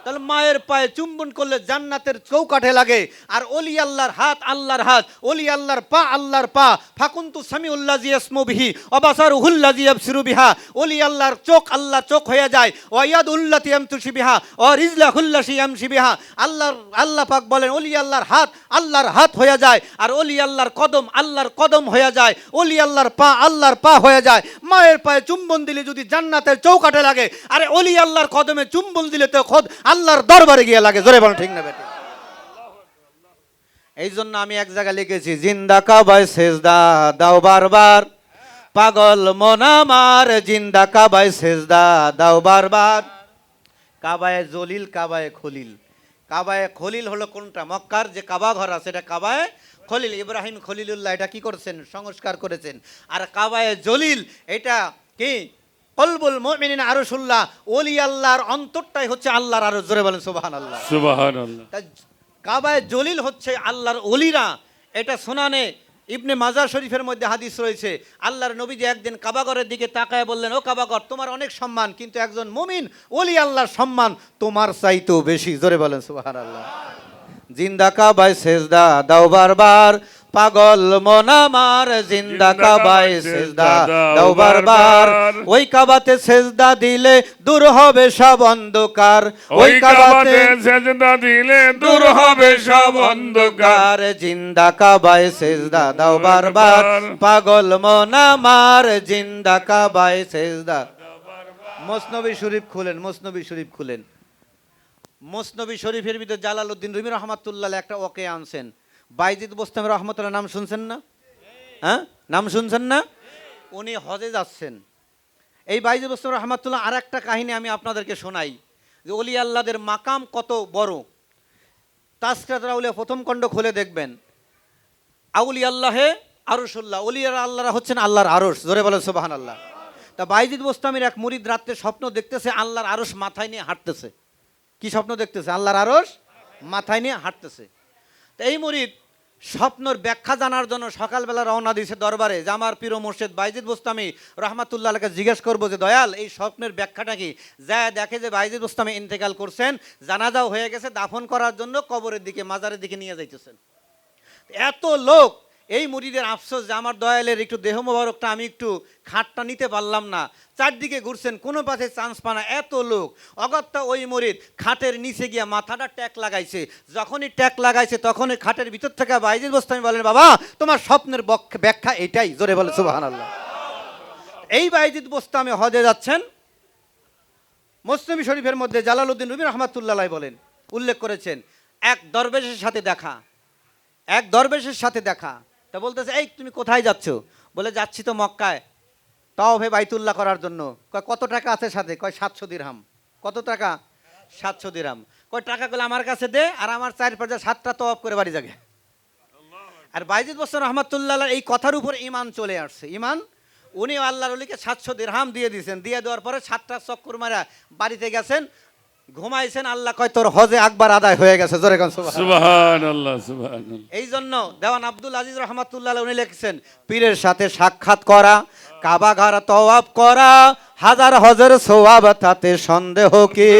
তাহলে মায়ের পায়ে চুম্বন করলে জান্নাতের চৌকাঠে লাগে। আর ওলি আল্লাহর হাত আল্লাহর হাত, ওলি আল্লাহর পা আল্লাহর পা। ফাকুনতু সামিউল্লাযী ইয়াসমু বিহি ওয়া বাসারুহুল্লাযী ইয়াবসিরু বিহা। ওলি আল্লাহর চোখ আল্লাহ চোখ হয়ে যায়। ওয়া ইয়াদুল্লাতী ইয়ামশি বিহা ওয়া রিজলাহুল্লাতী ইয়ামশি বিহা। আল্লাহ পাক বলেন ওলি আল্লাহর হাত হয়ে যায়, আর ওলি আল্লাহর কদম হয়ে যায়, ওলি আল্লাহর পা হয়ে যায়। মায়ের পায়ে চুম্বন দিলে যদি জান্নাতের চৌকাঠে লাগে, আরে ওলি আল্লাহর কদমে চুম্বন দিলে তো খোদ আল্লাহর দরবারে গিয়ে লাগে। জোরে বলেন ঠিক না বেটি? এই জন্য আমি এক জায়গায় লিখেছি, জিন্দা কাবায় সেজদা দাও বারবার, পাগল মন আমার জিন্দা কাবায় সেজদা দাও বারবার। কাবায়ে জলিল, কাবায়ে খলিল। কাবায়ে খলিল হলো কোনটা? মক্কার যে কাবা ঘর আছে এটা কাবায়ে খলিল। ইব্রাহিম খলিলুল্লাহ এটা কি করেছেন? সংস্কার করেছেন। আর কাবায়ে জলিল এটা কি? কলবুল মুমিনিন আরশুল্লাহ। ওলি আল্লাহর অন্তরটাই হচ্ছে আল্লাহর আরশ। জোরে বলেন সুবহানাল্লাহ। সুবহানাল্লাহ। কাবায়ে জলিল হচ্ছে আল্লাহর ওলিরা। এটা সুনানে ইবনে মাজাহ শরীফের মধ্যে হাদিস রয়েছে, আল্লাহর নবী যে একদিন কাবাগরের দিকে তাকায় বললেন, ও কাবাগর, তোমার অনেক সম্মান, কিন্তু একজন মুমিন ওলি আল্লাহর সম্মান তোমার চাইতেও বেশি। জোরে বলেন সুবহানাল্লাহ। জিন্দা কাবায় সেজদা দাও বারবার, পাগল মন আমার জিন্দা কাবায় সেজদা দাও বারবার। ওই কাবাতে সেজদা দিলে দূর হবে সব অন্ধকার, ওই কাবাতে সেজদা দিলে দূর হবে সব অন্ধকার। জিন্দা কাবায় সেজদা দাও বারবার, পাগল মন আমার জিন্দা কাবায় সেজদা। মসনবী শরীফ খুলেন, মসনবী শরীফ খুলেন। মসনবী শরীফের ভিতরে জালালউদ্দিন রুমি রহমাতুল্লাহ একটা ওকে আনছেন। বাইজিদ বোস্তামি রহমতুল্লাহ নাম শুনছেন না? হ্যাঁ, নাম শুনছেন না? উনি হজে যাচ্ছেন। এই বাইজিদ বোস্তামি রহমতুল্লাহ আর একটা কাহিনী আমি আপনাদেরকে শোনাই, যে অলি আল্লাহদের মাকাম কত বড়। তাসকিরাতুল আউলিয়া প্রথম খণ্ড খুলে দেখবেন, আউলি আল্লাহে আরশুল্লাহ, অলি আল্লাহরা হচ্ছেন আল্লাহর আরশ। জোরে বলেন সুবহানাল্লাহ। তা বাইজিদ বোস্তামির এক মুরিদ রাত্রে স্বপ্ন দেখতেছে আল্লাহর আরশ মাথায় নিয়ে হাঁটতেছে। কি স্বপ্ন দেখতেছে? আল্লাহর আরশ মাথায় নিয়ে হাঁটতেছে। তো এই মুরিদ স্বপ্নর ব্যাখ্যা জানার জন্য সকালবেলা রওনা দিয়েছে দরবারে, যে আমার পীর মুর্শিদ বাইজিদ বোস্তামি রহমাতুল্লাহ আলাইহিকে জিজ্ঞেস করবো যে দয়াল এই স্বপ্নের ব্যাখ্যাটা কি। যা দেখে যে বাইজিদ বোস্তামি ইন্তেকাল করছেন, জানাজাও হয়ে গেছে, দাফন করার জন্য কবরের দিকে মাজারের দিকে নিয়ে যাইতেছেন। এত লোক, এই মুরিদের আফসোস যে আমার দয়ালের একটু দেহ মোবারকটা আমি একটু খাটটা নিতে পারলাম না। চারদিকে ঘুরছেন, কোনো পাশে চান্স পানা, এত লোক। অগত্যা ওই মুরিদ খাটের নিচে গিয়ে মাথাটা ট্যাক লাগাইছে। যখনই ট্যাক লাগাইছে তখনই খাটের ভিতর থেকে বাইজিদ বোস্তামি বলেন, বাবা তোমার স্বপ্নের ব্যাখ্যা এটাই। জোরে বলে সুবহানাল্লাহ। এই বাইজিদ বোস্তামি হজে যাচ্ছেন। মুসনবী শরীফের মধ্যে জালালউদ্দিন রুমি রহমাতুল্লাহ বলেন, উল্লেখ করেছেন, এক দরবেশের সাথে দেখা। তা বলতেছে, এই তুমি কোথায় যাচ্ছ? বলে, যাচ্ছি তো মক্কায় তাওয়াফে বাইতুল্লাহ করার জন্য। কয় কত টাকা আছে সাথে? কয় 700 দিরহাম। কত টাকা? 700 দিরহাম। কয় টাকাগুলো আমার কাছে দে, আর আমার 4-5 7টা তওয়াব করে বাড়ি যাবে। আর বাইজিদ বস্তর রহমাতুল্লাহ এই কথার উপর ইমান চলে আসছে। ইমান, উনি আল্লাহর ওলিকে 700 দিরহাম দিয়ে দিয়েছেন। দিয়ে দেওয়ার পরে 7টা চক্কর মারা বাড়িতে গেছেন, ঘুমাইছেন। আল্লাহ কয় তোর হজে আকবার আদায় হয়ে গেছে। জোরে কোন সুবহানাল্লাহ। সুবহানাল্লাহ, সুবহানাল্লাহ। এই জন্য দেওয়ান আব্দুল আজিজ রহমাতুল্লাহ উনি লিখছেন, পীরের সাথে সাক্ষাৎ করা, কাবা ঘর তওয়াব করা, হাজার হজের সওয়াব, তাতে সন্দেহ কি?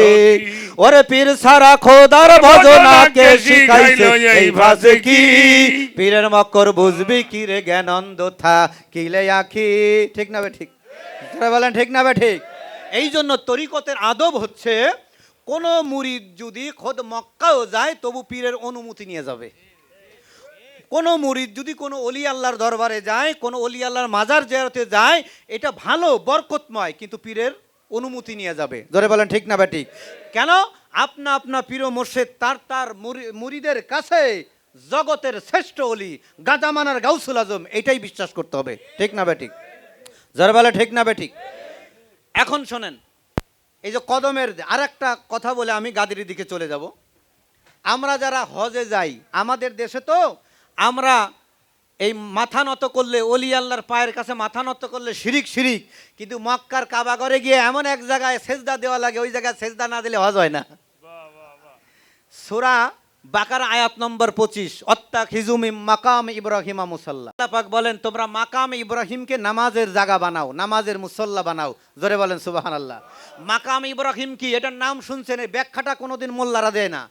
ওরে পীর সারা খোদার ভজনাকে শিখাইছে এই ভাষে কি? পীরের মক্কর বুঝবি কি রে জ্ঞানন্দ থা কিলে আখি। ঠিক না বে ঠিক? যারা বলেন ঠিক না বে ঠিক? এই জন্য তরিকতের আদব হচ্ছে, কোন মুরিদ যদি খোদ মক্কাও যায় তবু পীরের অনুমতি নিয়ে যাবে। কোন মুরিদ যদি কোনো অলি আল্লাহর দরবারে যায়, কোনো অলি আল্লাহর মাজার জিয়ারতে যায়, এটা ভালো বরকতময়, কিন্তু পীরের অনুমতি নিয়ে যাবে। জোরে বলেন ঠিক না বে ঠিক? কেন? আপনা আপনা পীর ও মুর্শিদ তার মুরিদের কাছে জগতের শ্রেষ্ঠ অলি, গাজামানার গাউসুল আজম, এটাই বিশ্বাস করতে হবে। ঠিক না বে ঠিক? জোরে বলে ঠিক না বে ঠিক? এখন শোনেন, এই যে কদমের আর একটা কথা বলে আমি গাদির দিকে চলে যাব। আমরা যারা হজে যাই, আমাদের দেশে তো আমরা এই মাথা নত করলে, অলি আল্লাহর পায়ের কাছে মাথা নত করলে শিরিক শিরিক, কিন্তু মক্কার কাবাগরে গিয়ে এমন এক জায়গায় সেজদা দেওয়া লাগে, ওই জায়গায় সেজদা না দিলে হজ হয় না। সূরা বাকারা আয়াত নম্বর 25, অত্তাখিযু মিন মাকাম ইব্রাহিম মুসাল্লা। আল্লাহ পাক বলেন, তোমরা মাকাম ইব্রাহিমকে নামাজের জায়গা বানাও, নামাজের মুসল্লা বানাও। জোরে বলেন সুবহানাল্লাহ। মাকাম ইব্রাহিম কি? এটার নাম শুনছেন, এই ব্যাখ্যাটা কোনোদিন মোল্লারা দেয় না।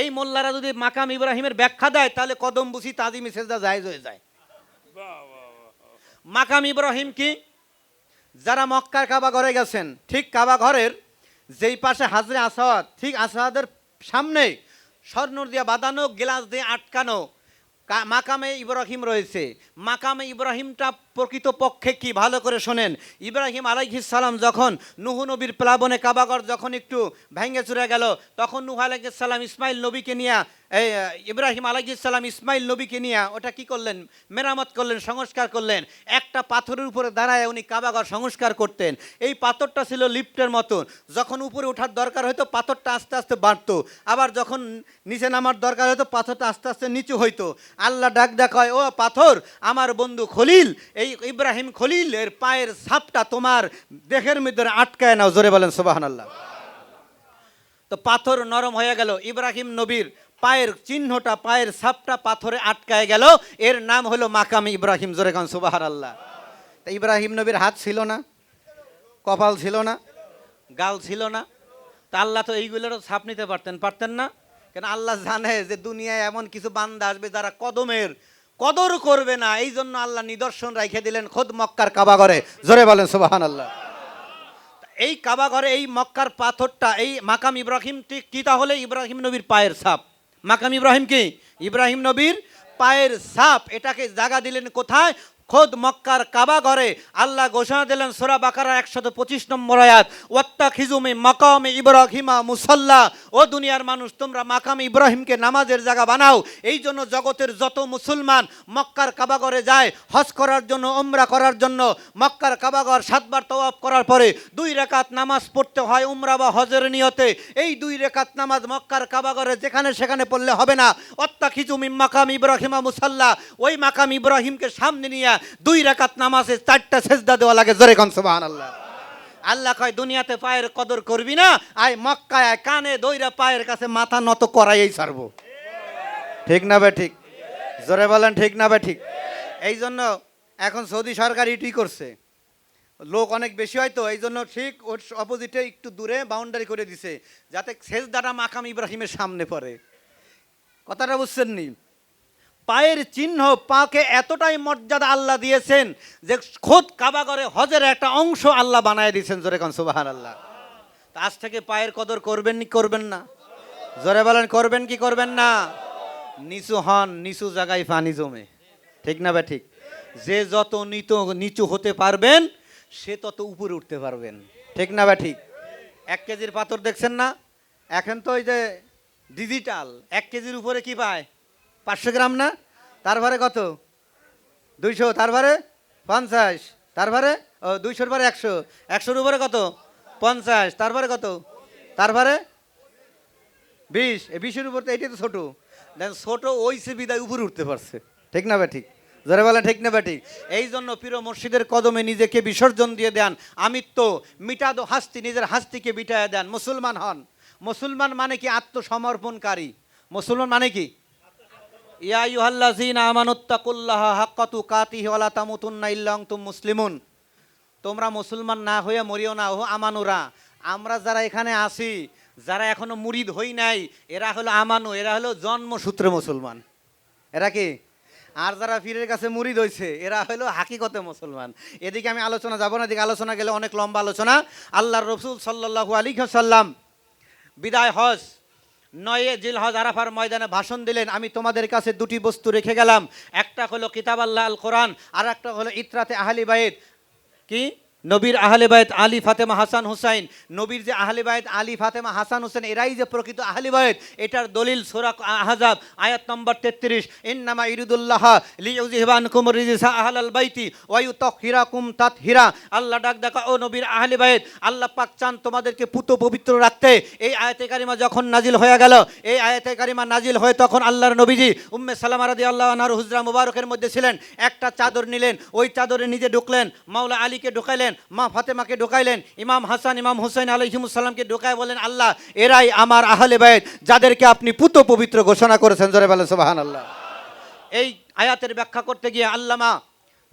এই মোল্লারা যদি মাকাম ইব্রাহিমের ব্যাখ্যা দেয়, তাহলে কদম বুসি তাজিমি সেজদা জায়েজ হয়ে যায়। মাকাম ইব্রাহিম কি? যারা মক্কার কাবা ঘরে গেছেন, ঠিক কাবা ঘরের যেই পাশে হাজরে আসওয়াদ, ঠিক আসওয়াদের সামনে স্বর্ণ দিয়ে বাঁধানো, গ্লাস দিয়ে আটকানো মাকামে ইব্রাহিম রয়েছে। মাকামে ইব্রাহিমটা প্রকৃতপক্ষে কি? ভালো করে শোনেন। ইব্রাহিম আলাইহিস সালাম যখন নূহ নবীর প্লাবনে কাবাঘর যখন একটু ভেঙে চুরে গেল, তখন নূহ আলাইহিস সালাম ইসমাইল নবীকে নিয়ে, এই ইব্রাহিম আলাইহিস সালাম ইসমাইল নবীকে নিয়ে ওটা কি করলেন? মেরামত করলেন, সংস্কার করলেন। একটা পাথরের উপরে দাঁড়ায় উনি কাবাঘর সংস্কার করতেন। এই পাথরটা ছিল লিফটের মতন, যখন উপরে ওঠার দরকার হতো পাথরটা আস্তে আস্তে বাড়তো, আবার যখন নিচে নামার দরকার হতো পাথরটা আস্তে আস্তে নিচু হইতো। আল্লাহ ডাক দেখায়, ও পাথর, আমার বন্ধু খলিল, এই ইব্রাহিম খলিল এর পায়ের ছাপটা তোমার দেহের মধ্যে আটকায় নাও। জোরে বলেন সুবহানাল্লাহ। তো পাথর নরম হয়ে গেল, ইব্রাহিম নবীর পায়ের চিহ্নটা, পায়ের ছাপটা পাথরে আটকায় গেল। এর নাম হলো মাকাম ইব্রাহিম। জোরে কান সুবহানাল্লাহ। তা ইব্রাহিম নবীর হাত ছিল না, কপাল ছিল না, গাল ছিল না, তা আল্লাহ তো এইগুলোরও ছাপ নিতে পারতেন না? কেন? আল্লাহ জানে যে দুনিয়ায় এমন কিছু বান্দা আসবে যারা কদমের কদর করবে না। এই জন্য আল্লাহ নিদর্শন রেখে দিলেন খোদ মক্কার কাবাঘরে। জোরে বলেন সুবহানাল্লাহ। এই কাবাঘরে এই মক্কার পাথরটা, এই মাকাম ইব্রাহিম কি? তাহলে ইব্রাহিম নবীর পায়ের ছাপ। মাকাম ইব্রাহিম কি? ইব্রাহিম নবীর পায়ের ছাপ। এটাকে জায়গা দিলেন কোথায়? খোদ মক্কার কাবাঘরে। আল্লাহ ঘোষণা দিলেন সূরা বাকারা 125 নম্বর আয়াত, ওয়াত্তাখিযু মিন মাকামি ইব্রাহিমা মুসাল্লা। ও দুনিয়ার মানুষ, তোমরা মাকাম ইব্রাহিমকে নামাজের জায়গা বানাও। এই জন্য জগতের যত মুসলমান মক্কার কাবাঘরে যায় হজ করার জন্য, উমরা করার জন্য, মক্কার কাবাঘর 7 বার তওয়াফ করার পরে 2 রাকাত নামাজ পড়তে হয় উমরা বা হজের নিয়তে। এই 2 রাকাত নামাজ মক্কার কাবাঘরে যেখানে সেখানে পড়লে হবে না। ওয়াত্তাখিযু মিন মাকামি ইব্রাহিমা মুসাল্লা, ওই মাকাম ইব্রাহিমকে সামনে নিয়ে 2 রাকাত নামাজে 4টা সেজদা দেওয়া লাগে। জোরে কোন সুবহানাল্লাহ। আল্লাহ কয়, দুনিয়াতে পায়ের কদর করবি না, আয় মক্কায় আয়, কানে দইরা পায়ের কাছে মাথা নত করাই ছাড়বো। ঠিক না বে ঠিক? জোরে বলেন ঠিক না বে ঠিক? এই জন্য এখন সৌদি সরকার এটি করছে, লোক অনেক বেশি হয় তো, এই জন্য ঠিক ওর অপোজিটে একটু দূরে বাউন্ডারি করে দিছে, যাতে সেজদাটা মাকাম ইব্রাহিমের সামনে পড়ে। কথাটা বুঝছেন নি? পায়ের চিহ্ন, পাকে এতটাই মর্যাদা আল্লাহ দিয়েছেন যে খোদ কাবাঘরে হজের একটা অংশ আল্লাহ বানায় দিয়েছেন। জোরে কোন সুবহানাল্লাহ। আজ থেকে পায়ের কদর করবেন কি করবেন না? জোরে বলেন, করবেন কি করবেন না? নিচু হন, নিচু জায়গায় পানি জমে। ঠিক না ভাই ঠিক? যে যত নিচু হতে পারবেন সে তত উপরে উঠতে পারবেন। ঠিক না ভাই ঠিক? 1 কেজির পাথর দেখছেন না? এখন তো ওই যে ডিজিটাল 1 কেজির উপরে কি পায়? 500 গ্রাম না? তার ভারে কত? 200, তার ভারে 50, তার ভারে 200-র ভারে 100, 100-র উপরে কত? 50, তার ভারে কত? তারপরে 20, এই 20-এর উপর তো এটাই তো ছোট। দেন ছোট ওইসে বিদায় উপরে উঠতে পারছে, ঠিক না ভাই? ঠিক যারা বলেন ঠিক না ভাই? ঠিক। এই জন্য প্রিয় মসজিদের কদমে নিজেকে বিসর্জন দিয়ে দেন, আমিত্ব মিটা দো হাস্তি, নিজের হাস্তিকে মিটায় দেন, মুসলমান হন। মুসলমান মানে কি? আত্মসমর্পণকারী। মুসলমান মানে কি? ইয়া আইয়ুহাল্লাযীনা আমানুত্তাকুল্লাহা হাক্কা তুকাতিহি ওয়া লা তামুতুন্না ইল্লা আনতুম মুসলিমুন। তোমরা মুসলমান না হয়ে মরিও না, ও আমানুরা। আমরা যারা এখানে আছি, যারা এখনো মুরিদ হই নাই, এরা হলো আমানু, এরা হলো জন্মসূত্রে মুসলমান। এরা কি? আর যারা পীরের কাছে মুরিদ হয়েছে, এরা হলো হাকিকতে মুসলমান। এদিকে আমি আলোচনা যাব না, এদিকে আলোচনা গেলে অনেক লম্বা আলোচনা। আল্লাহর রাসূল সাল্লাল্লাহু আলাইহি ওয়াসাল্লাম বিদায় হজ 9 জিলহজ আরাফার ময়দানে ভাষণ দিলেন, আমি তোমাদের কাছে দুটি বস্তু রেখে গেলাম, একটা হলো কিতাব আল্লাহ আল কোরআন, আর একটা হলো ইত্রাতে আহলি বাইত। কি? নবীর আহলে বাইত আলী ফাতেমা হাসান হুসাইন। নবীর যে আহলে বাইত আলী ফাতেমা হাসান হুসাইন, এরাই যে প্রকৃত আহলে বাইত, এটার দলিল সূরা আহজাব আয়াত নম্বর 33, ইন্নামা ইরিদুল্লাহ লিইউযহিবা আনকুম রিজসা আহলাল বাইতি ওয়া ইউতাহহিরাকুম তাতহিরা। আল্লাহ ডাক ডাকা, ও নবীর আহলে বাইত, আল্লাহ পাক চান তোমাদেরকে পুত পবিত্র রাখতে। এই আয়াতে কারিমা যখন নাজিল হয়ে গেল, এই আয়াতে কারিমা নাজিল হয়ে তখন আল্লাহর নবীজি উম্মে সালামা রাদিয়াল্লাহু আনহার হুজরা মুবারকের মধ্যে ছিলেন, একটা চাদর নিলেন, ওই চাদরে নিজে ঢুকলেন, মাওলা আলীকে ঢুকাইলেন, মা ফাতেমাকে ঢোকাইলেন, ইমাম হাসান ইমাম হুসাইন আলাইহিমুসসালামকে ঢোকায় বলেন, আল্লাহ এরাই আমার আহলে বাইত, যাদেরকে আপনি পুত পবিত্র ঘোষণা করেছেন। জোরে বলেন সুবহানাল্লাহ। এই আয়াতের ব্যাখ্যা করতে গিয়ে আল্লামা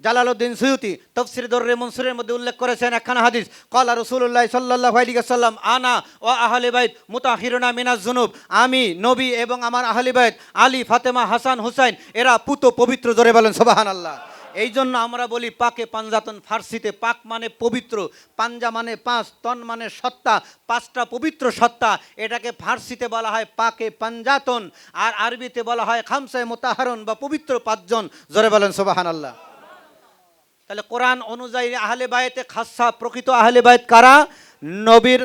জালালউদ্দিন সুয়ুতি তাফসীর দুররে মনসুরের মধ্যে উল্লেখ করেছেন একখানা হাদিস, ক্বালা রাসূলুল্লাহ সাল্লাল্লাহু আলাইহি ওয়াসাল্লাম আনা ওয়া আহলে বাইত মুতাহিরুনা মিনাজ যুনুব। আমি নবী এবং আমার আহলে বাইত আলী ফাতেমা হাসান হুসাইন এরা পুত পবিত্র। জোরে বলেন সুবহানাল্লাহ। এই জন্য আমরা বলি পাকে পাঞ্জাতন। ফার্সিতে পাক মানে পবিত্র, পাঞ্জা মানে 5, তন মানে সত্তা, 5টা পবিত্র সত্তা। এটাকে ফার্সিতে বলা হয় পাকে পাঞ্জাতন, আর আরবিতে বলা হয় খামসায়ে মুতাহারুন বা পবিত্র 5 জন। জোরে বলেন সুবহানাল্লাহ। তাহলে কোরআন অনুযায়ী আহলে বাইতে খাসা, প্রকৃত আহলে বাইত কারা? নবীর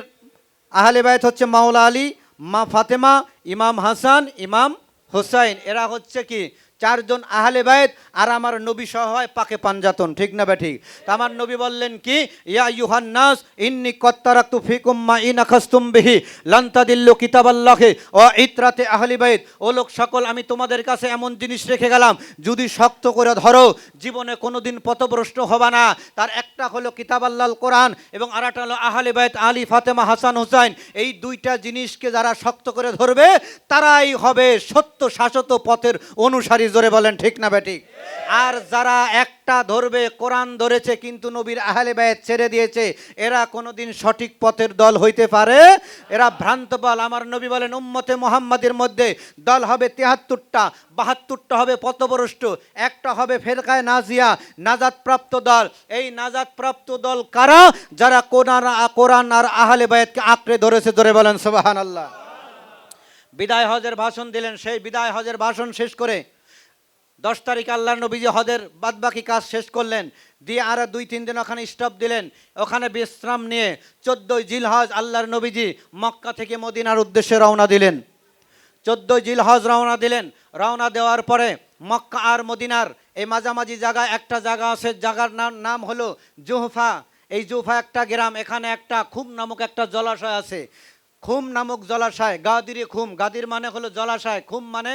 আহলে বাইত হচ্ছে মাওলা আলী, মা ফাতেমা, ইমাম হাসান, ইমাম হুসাইন। এরা হচ্ছে কি 4 জন আহলে বাইত, আর আমার নবী সহ হয় পাকে পাঞ্জাতন। ঠিক না ঠিক? তা আমার নবী বললেন কি, ইয়া আইয়ুহান নাস ইন্নী কদ তারাকতু ফিকুম মা ইন আখাযতুম বিহি লান তাদিল্লু কিতাবাল্লাহি ওয়া ইত্রাতে আহলি বাইত। ও লোক সকল, আমি তোমাদের কাছে এমন জিনিস রেখে গেলাম, যদি শক্ত করে ধরো জীবনে কোনোদিন পথভ্রষ্ট হবে না। তার একটা হলো কিতাব আল্লাহর কোরআন, এবং আরেকটা হলো আহলে বাইত আলী ফাতেমা হাসান হুসাইন। এই দুইটা জিনিসকে যারা শক্ত করে ধরবে, তারাই হবে সত্য শাশ্বত পথের অনুসারী। জোরে বলেন ঠিক না বেঠিক? আর যারা একটা ধরবে, কোরআন ধরেছে কিন্তু নবীর আহলে বাইত ছেড়ে দিয়েছে, এরা কোনোদিন সঠিক পথের দল হইতে পারে? এরা ভ্রান্ত দল। আমার নবী বলেন উম্মতে মুহাম্মাদের মধ্যে দল হবে 73টা, 72টা হবে পথভ্রষ্ট, একটা হবে ফেরকায়ে নাজিয়া, নাজাতপ্রাপ্ত দল। এই নাজাতপ্রাপ্ত দল কারা? যারা কোরআন আর আহলে বাইতকে আঁকড়ে ধরেছে। ধরে বলেন সুবহানাল্লাহ। বিদায় হজের ভাষণ দিলেন। সেই বিদায় হজের ভাষণ শেষ করে 10 তারিখ আল্লাহর নবীজি হজের বাদবাকি কাজ শেষ করলেন, দিয়ে আর 2-3 দিন ওখানে স্টপ দিলেন, ওখানে বিশ্রাম নিয়ে 14 জিলহজ আল্লাহর নবীজি মক্কা থেকে মদিনার উদ্দেশ্যে রওনা দিলেন। 14 জিলহজ রওনা দিলেন। রওনা দেওয়ার পরে মক্কা আর মদিনার এই মাঝামাঝি জায়গায় একটা জায়গা আছে, জায়গার নাম হলো জুহফা। এই জুহফা একটা গ্রাম, এখানে একটা খুম নামক একটা জলাশয় আছে। খুম নামক জলাশয়, গাদিরে খুম, গাদির মানে হলো জলাশয়, খুম মানে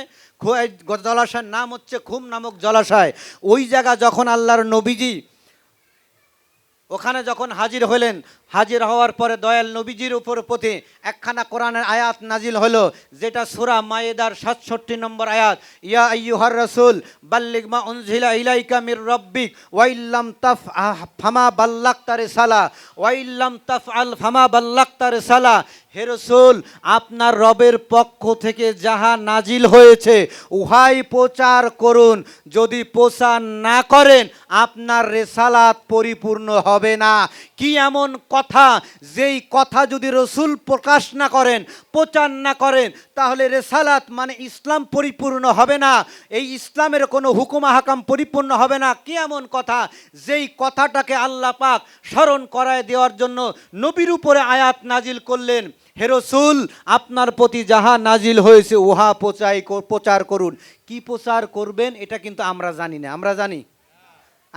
জলাশয়ের নাম হচ্ছে খুম নামক জলাশয়। ওই জায়গা যখন আল্লাহর নবীজি ওখানে যখন হাজির হলেন, হাজির হওয়ার পরে দয়াল নবীজির উপর প্রতি একখানা কোরআনের আয়াত নাজিল হলো, যেটা সূরা মায়েদার 67 নম্বর আয়াত, ইয়া আইয়ুহার রাসূল বাল্লিগ মা উনজিলা ইলাইকা মির রাব্বিক ওয়া ইল্লাম ফামা বাল্লাগতা রিসালা ওয়া ইল্লাম তাফআল ফামা বাল্লাগতা রিসালা। হে রাসূল, আপনার রবের পক্ষ থেকে যাহা নাজিল হয়েছে উহাই প্রচার করুন, যদি প্রচার না করেন আপনার রিসালাত পরিপূর্ণ হবে না। কি এমন কথা, যেই কথা যদি রসুল প্রকাশ না করেন, প্রচার না করেন, তাহলে রিসালাত মানে ইসলাম পরিপূর্ণ হবে না, এই ইসলামের কোনো হুকুম আহকাম পরিপূর্ণ হবে না। কি এমন কথা, যেই কথাটাকে আল্লাহ পাক স্মরণ করায় দেওয়ার জন্য নবীর উপরে আয়াত নাজিল করলেন, হে রাসূল আপনার প্রতি যাহা নাজিল হয়েছে উহা প্রচার করুন। কি প্রচার করবেন এটা কিন্তু আমরা জানি না। আমরা জানি?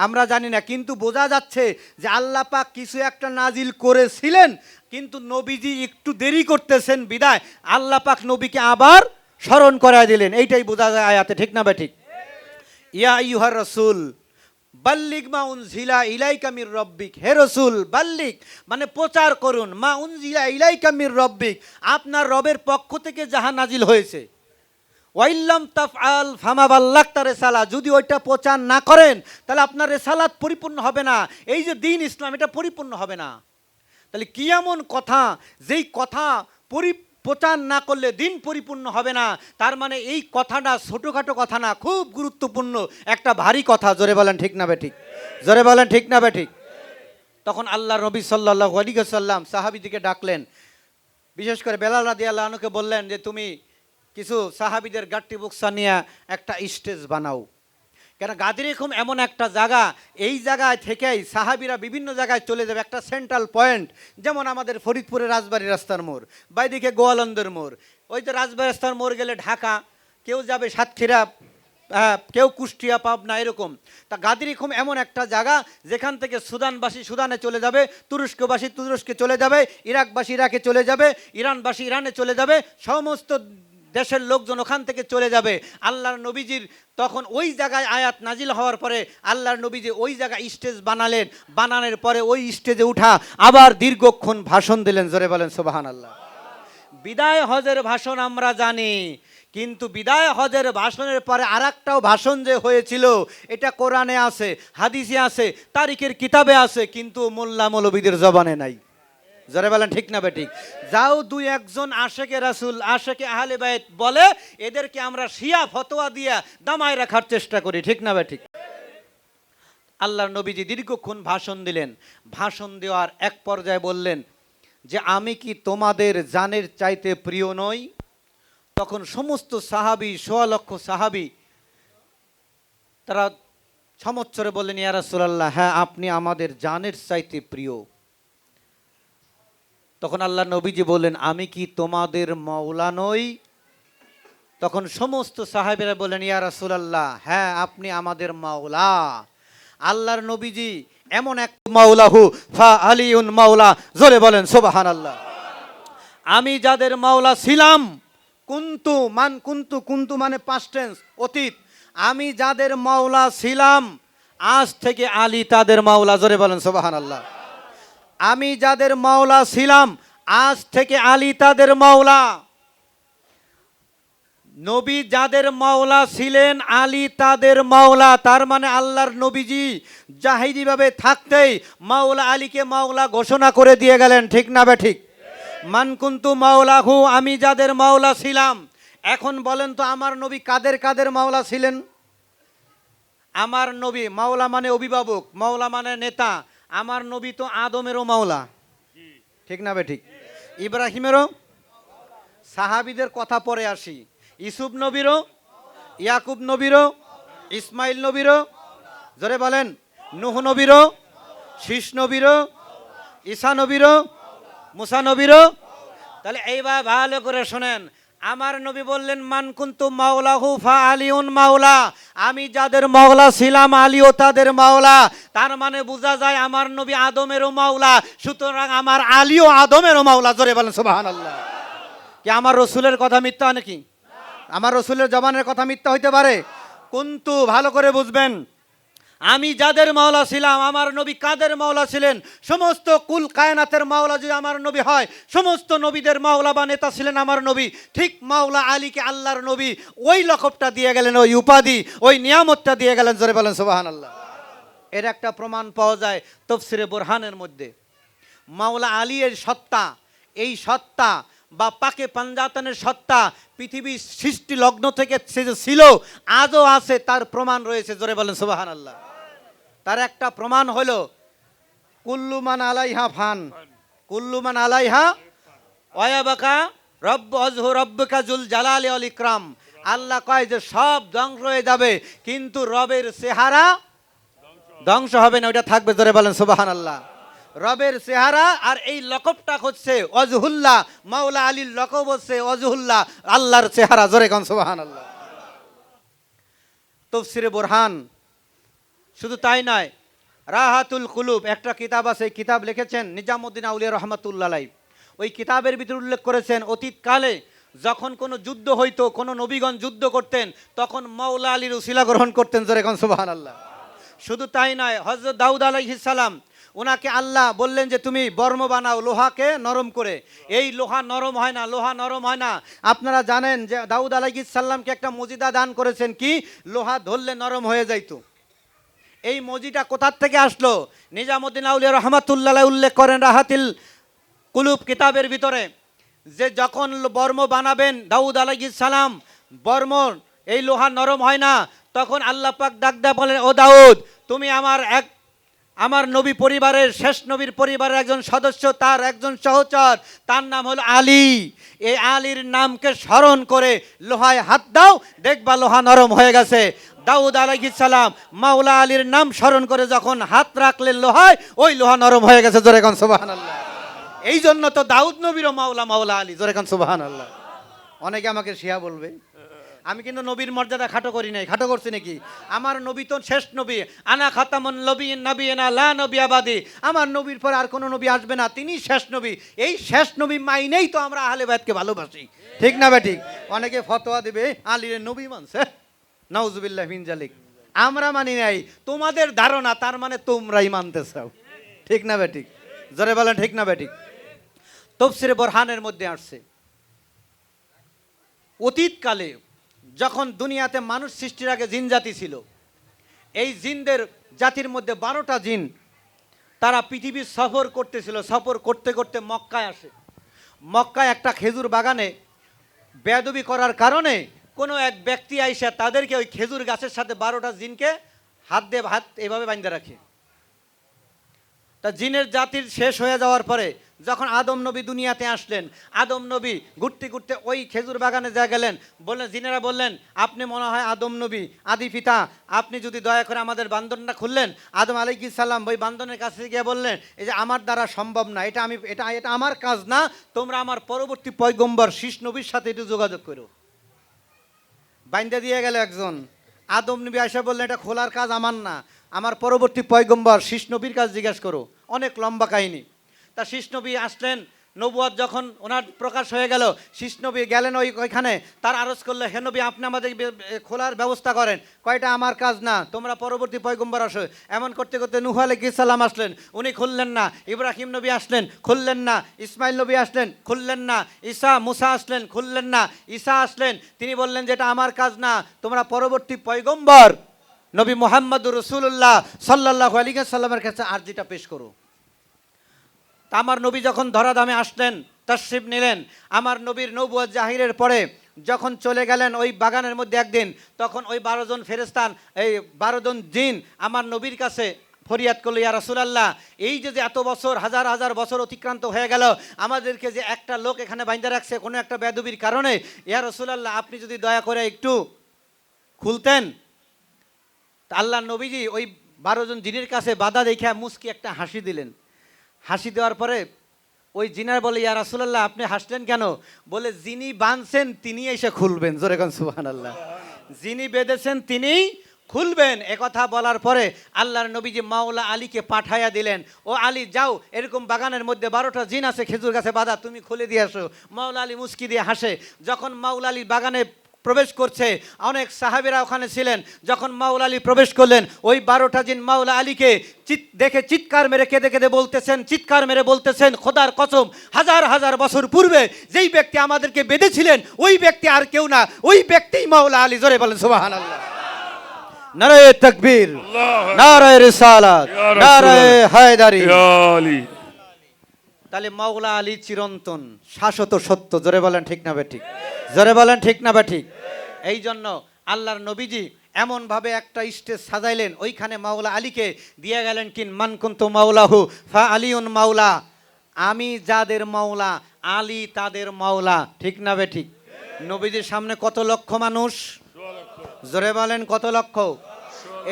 আমরা জানি না, কিন্তু বোঝা যাচ্ছে যে আল্লাহ পাক কিছু একটা নাজিল করেছিলেন, কিন্তু নবীজি একটু দেরি করতেছেন বিদায় আল্লাহ পাক নবীকে আবার স্মরণ করায় দিলেন। এইটাই বোঝা যায় আয়াতে, ঠিক না ঠিক? ইয়া আইয়ুহার রাসূল বাল্লিগ মা উনজিলা ইলাইকা মির রব্বিক, হে রাসূল বাল্লিগ মানে প্রচার করুন, মা উনজিলা ইলাইকা মির রব্বিক, আপনার রবের পক্ষ থেকে যাহা নাজিল হয়েছে। ওয়াইল্লাম তাফআল ফামা বাল্লাগতা রিসালা, যদি ওইটা প্রচার না করেন তাহলে আপনার রিসালাত পরিপূর্ণ হবে না, এই যে দ্বীন ইসলাম এটা পরিপূর্ণ হবে না। তাহলে কি এমন কথা, যেই কথা প্রচার না করলে দিন পরিপূর্ণ হবে না? তার মানে এই কথাটা ছোটোখাটো কথা না, খুব গুরুত্বপূর্ণ একটা ভারী কথা। জোরে বলেন ঠিক না বেঠিক? জোরে বলেন ঠিক না বেঠিক? তখন আল্লাহ নবী সাল্লাল্লাহু আলাইহি ওয়াসাল্লাম সাহাবীদেরকে ডাকলেন, বিশেষ করে বেলাল রাদিয়াল্লাহু আনহুকে বললেন যে তুমি কিছু সাহাবীদের গাট্টি বুকসা নিয়ে একটা স্টেজ বানাও। কেন গাদির খুম এমন একটা জায়গা, এই জায়গায় থেকেই সাহাবীরা বিভিন্ন জায়গায় চলে যাবে, একটা সেন্ট্রাল পয়েন্ট। যেমন আমাদের ফরিদপুরের রাজবাড়ি রাস্তার মোড়, বাইদিকে গোয়ালন্দের মোড়, ওই তো রাজবাড়ি রাস্তার মোড় গেলে ঢাকা, কেউ যাবে সাতক্ষীরা, কেউ কুষ্টিয়া, পাবনা, এরকম। তা গাদির খুম এমন একটা জায়গা যেখান থেকে সুদানবাসী সুদানে চলে যাবে, তুরস্কবাসী তুরস্কে চলে যাবে, ইরাকবাসী ইরাকে চলে যাবে, ইরানবাসী ইরানে চলে যাবে, সমস্ত দেশের লোকজন ওখান থেকে চলে যাবে। আল্লাহর নবীজির তখন ওই জায়গায় আয়াত নাজিল হওয়ার পরে আল্লাহর নবীজি ওই জায়গায় স্টেজ বানালেন, বানানোর পরে ওই স্টেজে উঠা আবার দীর্ঘক্ষণ ভাষণ দিলেন। জোরে বলেন সুবহানাল্লাহ। বিদায় হজের ভাষণ আমরা জানি, কিন্তু বিদায় হজের ভাষণের পরে আরেকটাও ভাষণ যে হয়েছিল এটা কোরআনে আছে, হাদিসে আছে, তারিখের কিতাবে আছে, কিন্তু মোল্লা মৌলবীদের জবানে নাই। জোরে বলেন ঠিক না বেঠিক? যাও দুই একজন আশেকে রাসূল, আশেকে আহলে বাইত বলে, এদেরকে আমরা শিয়া ফতোয়া দিয়া দামায় রাখার চেষ্টা করি, ঠিক না বেঠিক? আল্লাহর নবীজি দীর্ঘক্ষণ ভাষণ দিলেন। ভাষণ দেওয়ার এক পর্যায়ে বললেন যে আমি কি তোমাদের জানের চাইতে প্রিয় নই? তখন সমস্ত সাহাবী, সোয়া লক্ষ সাহাবী, তারা সমচ্চরে বললেন ইয়া রাসূলুল্লাহ, হ্যাঁ আপনি আমাদের জানের চাইতে প্রিয়। তখন আল্লাহ নবীজি বললেন আমি কি তোমাদের মাওলা নই? তখন সমস্ত সাহাবীরা বললেন ইয়া রাসূলুল্লাহ, হ্যাঁ আপনি আমাদের মাওলা। আল্লাহর নবীজি এমন এক মাওলাহু ফা আলিউন মাওলা, জোরে বলেন সুবহানাল্লাহ। আমি যাদের মাওলা ছিলাম, কুনতু কুনতু মানে পাস্ট টেন্স, অতীত। আমি যাদের মাওলা ছিলাম আজ থেকে আলী তাদের মাওলা। জোরে বলেন সুবহানাল্লাহ। আমি যাদের মাওলা ছিলাম আজ থেকে আলী তাদের মাওলা। নবী যাদের মাওলা ছিলেন আলী তাদের মাওলা। তার মানে আল্লাহর নবীজি জাহিদিভাবে থাকতেই মাওলা আলীকে মাওলা ঘোষণা করে দিয়ে গেলেন, ঠিক না বেঠিক? মান কুনতু মাওলাহু, আমি যাদের মাওলা ছিলাম। এখন বলেন তো আমার নবী কাদের কাদের মাওলা ছিলেন? আমার নবী, মাওলা মানে অভিভাবক, মাওলা মানে নেতা। আমার নবী তো আদমেরও মাওলা, ঠিক না বেঠিক? ইব্রাহিমেরও, সাহাবীদের কথা পরে আসি, ইউসুফ নবীরও, ইয়াকুব নবীরও, ইসমাইল নবীরও, জোরে বলেন, নূহ নবীরও, শীষ নবীরও, ঈসা নবীরও, মুসা নবীরও। তাহলে এইবার ভালো করে শোনেন, আমার নবী বললেন মান কুনতু মাওলাহু ফা আলিউন মাওলা, আমি যাদের মাওলা ছিলাম আলীও তাদের মাওলা। তার মানে বোঝা যায় আমার নবী আদমেরও মাওলা, সুতরাং আমার আলীও আদমেরও মাওলা। জোরে বলেন সুবহানাল্লাহ। কি আমার রসুলের কথা মিথ্যা নাকি? আমার রসুলের জবানের কথা মিথ্যা হইতে পারে? কিন্তু ভালো করে বুঝবেন, আমি যাদের মাওলা ছিলাম, আমার নবী কাদের মাওলা ছিলেন? সমস্ত কুল কায়নাতের মাওলা যদি আমার নবী হয়, সমস্ত নবীদের মাওলা বা নেতা ছিলেন আমার নবী। ঠিক মাওলা আলীকে আল্লাহর নবী ওই লকবটা দিয়ে গেলেন, ওই উপাধি, ওই নিয়ামতটা দিয়ে গেলেন। জোরে বলেন সুবহানাল্লাহ। এর একটা প্রমাণ পাওয়া যায় তাফসীরে বুরহানের মধ্যে। মাওলা আলীর সত্তা, এই সত্তা বা পাকে পাঞ্জাতনের সত্তা পৃথিবীর সৃষ্টি লগ্ন থেকে সে যে ছিল আজও আছে, তার প্রমাণ রয়েছে। জোরে বলেন সুবহানাল্লাহ। তার একটা প্রমাণ হলো কুল্লু মান আলাইহা ফান, কুল্লু মান আলাইহা ওয়ায়াবাকা রব্ব আযহু রব্বুকা জুল জালালি ওয়াল ইকরাম। আল্লাহ কয় যে সব ধ্বংস হয়ে যাবে, কিন্তু রবের চেহারা ধ্বংস হবে না, ওটা থাকবে। জোরে বলেন সুবহানাল্লাহ। রবের চেহারা, আর এই লকবটা হচ্ছে ওয়াজহুল্লাহ। মাওলা আলীর লকব হচ্ছে ওয়াজহুল্লাহ, আল্লাহর চেহারা। জোরে কোন সুবহানাল্লাহ। তাফসীরে বুরহান শুধু তাই নয়, রাহাতুল কুলুব একটা কিতাব আছে, এই কিতাব লিখেছেন নিজামুদ্দিন আউলিয়া রহমাতুল্লাহ আলাইহি। ওই কিতাবের ভিতরে উল্লেখ করেছেন অতীতকালে যখন কোনো যুদ্ধ হইতো, কোনো নবীগণ যুদ্ধ করতেন, তখন মাওলা আলীর উসিলা গ্রহণ করতেন। জোরে কোন সুবহানাল্লাহ। শুধু তাই নয়, হযরত দাউদ আলাইহিস সালাম ওনাকে আল্লাহ বললেন যে তুমি বর্ম বানাও লোহাকে নরম করে। এই লোহা নরম হয় না, লোহা নরম হয় না। আপনারা জানেন যে দাউদ আলাইহিস সালামকে একটা মজিদা দান করেছেন, কি লোহা ধরলে নরম হয়ে যাইতো। এই মজিটা কোথার থেকে আসলো? নিজামুদ্দিন আউলিয়া রহমাতুল্লাহ আলাইহি উল্লেখ করেন রাহাতিল কুলুব কিতাবের ভিতরে, যে যখন বর্ম বানাবেন দাউদ আলাইহিস সালাম, বর্ম এই লোহা নরম হয় না, তখন আল্লাহ পাক ডাক দেয়া বলেন, ও দাউদ তুমি আমার নবী পরিবারের, শেষ নবীর পরিবারের একজন সদস্য, তার একজন সহচর, তার নাম হলো আলী। এই আলীর নামকে স্মরণ করে লোহায় হাত দাও, দেখবা লোহা নরম হয়ে গেছে। দাউদ আলাইহিস সালাম মাওলা আলীর নাম স্মরণ করে যখন হাত রাখলেন লোহায়, ওই লোহা নরম হয়ে গেছে। জোরে কোন সুবহানাল্লাহ। এই জন্য তো দাউদ নবীরও মাওলা মাওলা আলী। জোরে কোন সুবহানাল্লাহ। অনেকে আমাকে শিয়া বলবে, আমি কিন্তু নবীর মর্যাদা খাটো করি নাই। খাটো করছি নাকি? আমার নবী তো শেষ নবী, আনা খাতামুন নবিয়্যিন নাবিয়্যিনা লা নবী আবাদি। আমার নবীর পর আর কোনো নবী আসবে না, তিনি শেষ নবী। এই শেষ নবী মাইনেই তো আমরা আহলে বাইতকে ভালোবাসি, ঠিক না বে ঠিক? অনেকে ফতোয়া দিবে আলীর নবী মানছে, নাউজুবিল্লাহ মিন জালিক। আমরা মানি নাই, তোমাদের ধারণা, তার মানে তোমরাই মানতে চাও, ঠিক না বে ঠিক? জোরে বলেন ঠিক না বে ঠিক? তাফসীরে বুরহানের মধ্যে আসছে, অতীতকালে যখন দুনিয়াতে মানুষ সৃষ্টির আগে জিন জাতি ছিল, এই জিনদের জাতির মধ্যে 12টা জিন তারা পৃথিবী সফর করতেছিল। সফর করতে করতে মক্কায় আসে। মক্কায় একটা খেজুর বাগানে বেয়াদবি করার কারণে কোনো এক ব্যক্তি আইসা তাদেরকে ওই খেজুর গাছের সাথে 12টা জিনকে হাত দিয়ে হাত এভাবে বাঁধে রাখে। তা জিনের জাতির শেষ হয়ে যাওয়ার পরে যখন আদম নবী দুনিয়াতে আসলেন, আদম নবী ঘুরতে ঘুরতে ওই খেজুর বাগানে যা গেলেন, বললেন, জিনেরা বললেন, আপনি মনে হয় আদম নবী, আদি পিতা, আপনি যদি দয়া করে আমাদের বান্ধনটা খুললেন। আদম আলাইহিস সালাম ওই বান্ধনের কাছে গিয়ে বললেন, এই যে আমার দ্বারা সম্ভব না, এটা আমার কাজ না, তোমরা আমার পরবর্তী পয়গম্বর শীষ নবীর সাথে একটু যোগাযোগ করো। বাইন্দা দিয়ে গেল একজন। আদম নবী আয়েশা বললেন, এটা খোলার কাজ আমার না, আমার পরবর্তী পয়গম্বর শীষ নবীর কাজ জিজ্ঞাসা করো। অনেক লম্বা কাহিনী। তা শীষ নবী আসলেন, নবুয়ত যখন ওনার প্রকাশ হয়ে গেল, শীষ নবী গেলেন ওইখানে, তার আরজ করলে, হে নবী আপনি আমাদের খোলার ব্যবস্থা করেন। কয়টা আমার কাজ না, তোমরা পরবর্তী পয়গম্বর আসো। এমন করতে করতে নূহ আলাইহিস সালাম আসলেন, উনি খুললেন না। ইব্রাহিম নবী আসলেন, খুললেন না। ইসমাইল নবী আসলেন, খুললেন না। মুসা আসলেন, খুললেন না। ঈসা আসলেন, তিনি বললেন যে এটা আমার কাজ না, তোমরা পরবর্তী পয়গম্বর নবী মুহাম্মদুর রাসূলুল্লাহ সাল্লাল্লাহু আলাইহি ওয়াসাল্লামের কাছে আরজিটা পেশ করো। তা আমার নবী যখন ধরাধামে আসলেন, তাশরিফ নিলেন, আমার নবীর নবুয়ত জাহিরের পরে যখন চলে গেলেন ওই বাগানের মধ্যে একদিন, তখন ওই 12 জন ফেরেশতান, এই 12 জন জিন আমার নবীর কাছে ফরিয়াদ করলো, ইয়া রাসূলুল্লাহ, এই যে এত বছর, হাজার হাজার বছর অতিক্রান্ত হয়ে গেল, আমাদেরকে যে একটা লোক এখানে বাইন্ধা রাখছে কোনো একটা বেয়াদবির কারণে, ইয়া রাসূলুল্লাহ আপনি যদি দয়া করে একটু খুলতেন। আল্লাহ নবীজি ওই 12 জন জিনের কাছে বাধা দেখে মুস্কি একটা হাসি দিলেন। হাসি দেওয়ার পরে ওই জিনার বলে, ইয়া রাসূলুল্লাহ আপনি হাসলেন কেন? বলে, যিনি বাঁধছেন তিনি এসে খুলবেন। জোরে কোন সুবহানাল্লাহ। যিনি বেঁধেছেন তিনিই খুলবেন। একথা বলার পরে আল্লাহর নবীজি মাওলা আলীকে পাঠাইয়া দিলেন, ও আলী যাও, এরকম বাগানের মধ্যে 12টা জিন আছে খেজুর গাছে বাঁধা, তুমি খুলে দিয়ে আসো। মাওলা আলী মুস্কি দিয়ে হাসে। যখন মাওলা আলী বাগানে প্রবেশ করছে, অনেক সাহাবীরা ওখানে ছিলেন, যখন মাওলা আলী প্রবেশ করলেন, ওই 12টা জিন মাওলা আলীকে দেখে চিৎকার মেরে কেঁদে কেঁদে বলতেছেন, চিৎকার মেরে বলতেছেন, খোদার কসম, হাজার হাজার বছর পূর্বে যেই ব্যক্তি আমাদেরকে বেঁধেছিলেন ওই ব্যক্তি আর কেউ না, ওই ব্যক্তিই মাওলা আলী। জোরে বলেন সুবহানাল্লাহ। নারায়ে তাকবীর, নারায়ে রিসালাত, নারায়ে হায়দারি। তাহলে মাওলা আলী চিরন্তন, শাশ্বত সত্য। জোরে বলেন ঠিক না বেঠিক? জোরে বলেন ঠিক না বেঠিক? এই জন্য আল্লাহর নবীজি এমনভাবে একটা স্টেজ সাজাইলেন, ওইখানে মাওলা আলীকে দিয়ে গেলেন কিন মান কুনতু মাওলাহু ফা আলিউন মাওলা, আমি যাদের মাওলা আলী তাদের মাওলা, ঠিক না বেঠিক? নবীজির সামনে কত লক্ষ মানুষ? জোরে বলেন কত লক্ষ?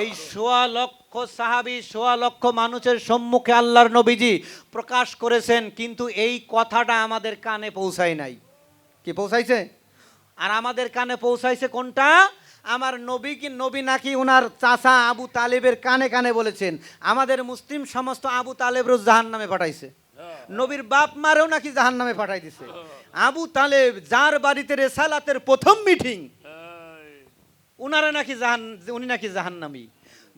এই 1.25 লক্ষ সাহাবী, 1.25 লক্ষ মানুষের সম্মুখে আল্লাহর নবীজি প্রকাশ করেছেন, কিন্তু এই কথাটা আমাদের কানে পৌঁছায় নাই। কি পৌঁছাইছে? আর আমাদের কানে পৌঁছাইছে কোনটা? আমার নবী নাকি ওনার চাচা আবু তালেবের কানে কানে বলেছেন আমাদের মুসলিম সমস্ত আবু তালেব রোজ জাহান নামে পাঠাইছে। নবীর বাপ মারেও নাকি জাহান নামে পাঠাই দিছে। আবু তালেব যার বাড়িতে রেসালাতের প্রথম মিটিং, উনি নাকি জাহান্নামী।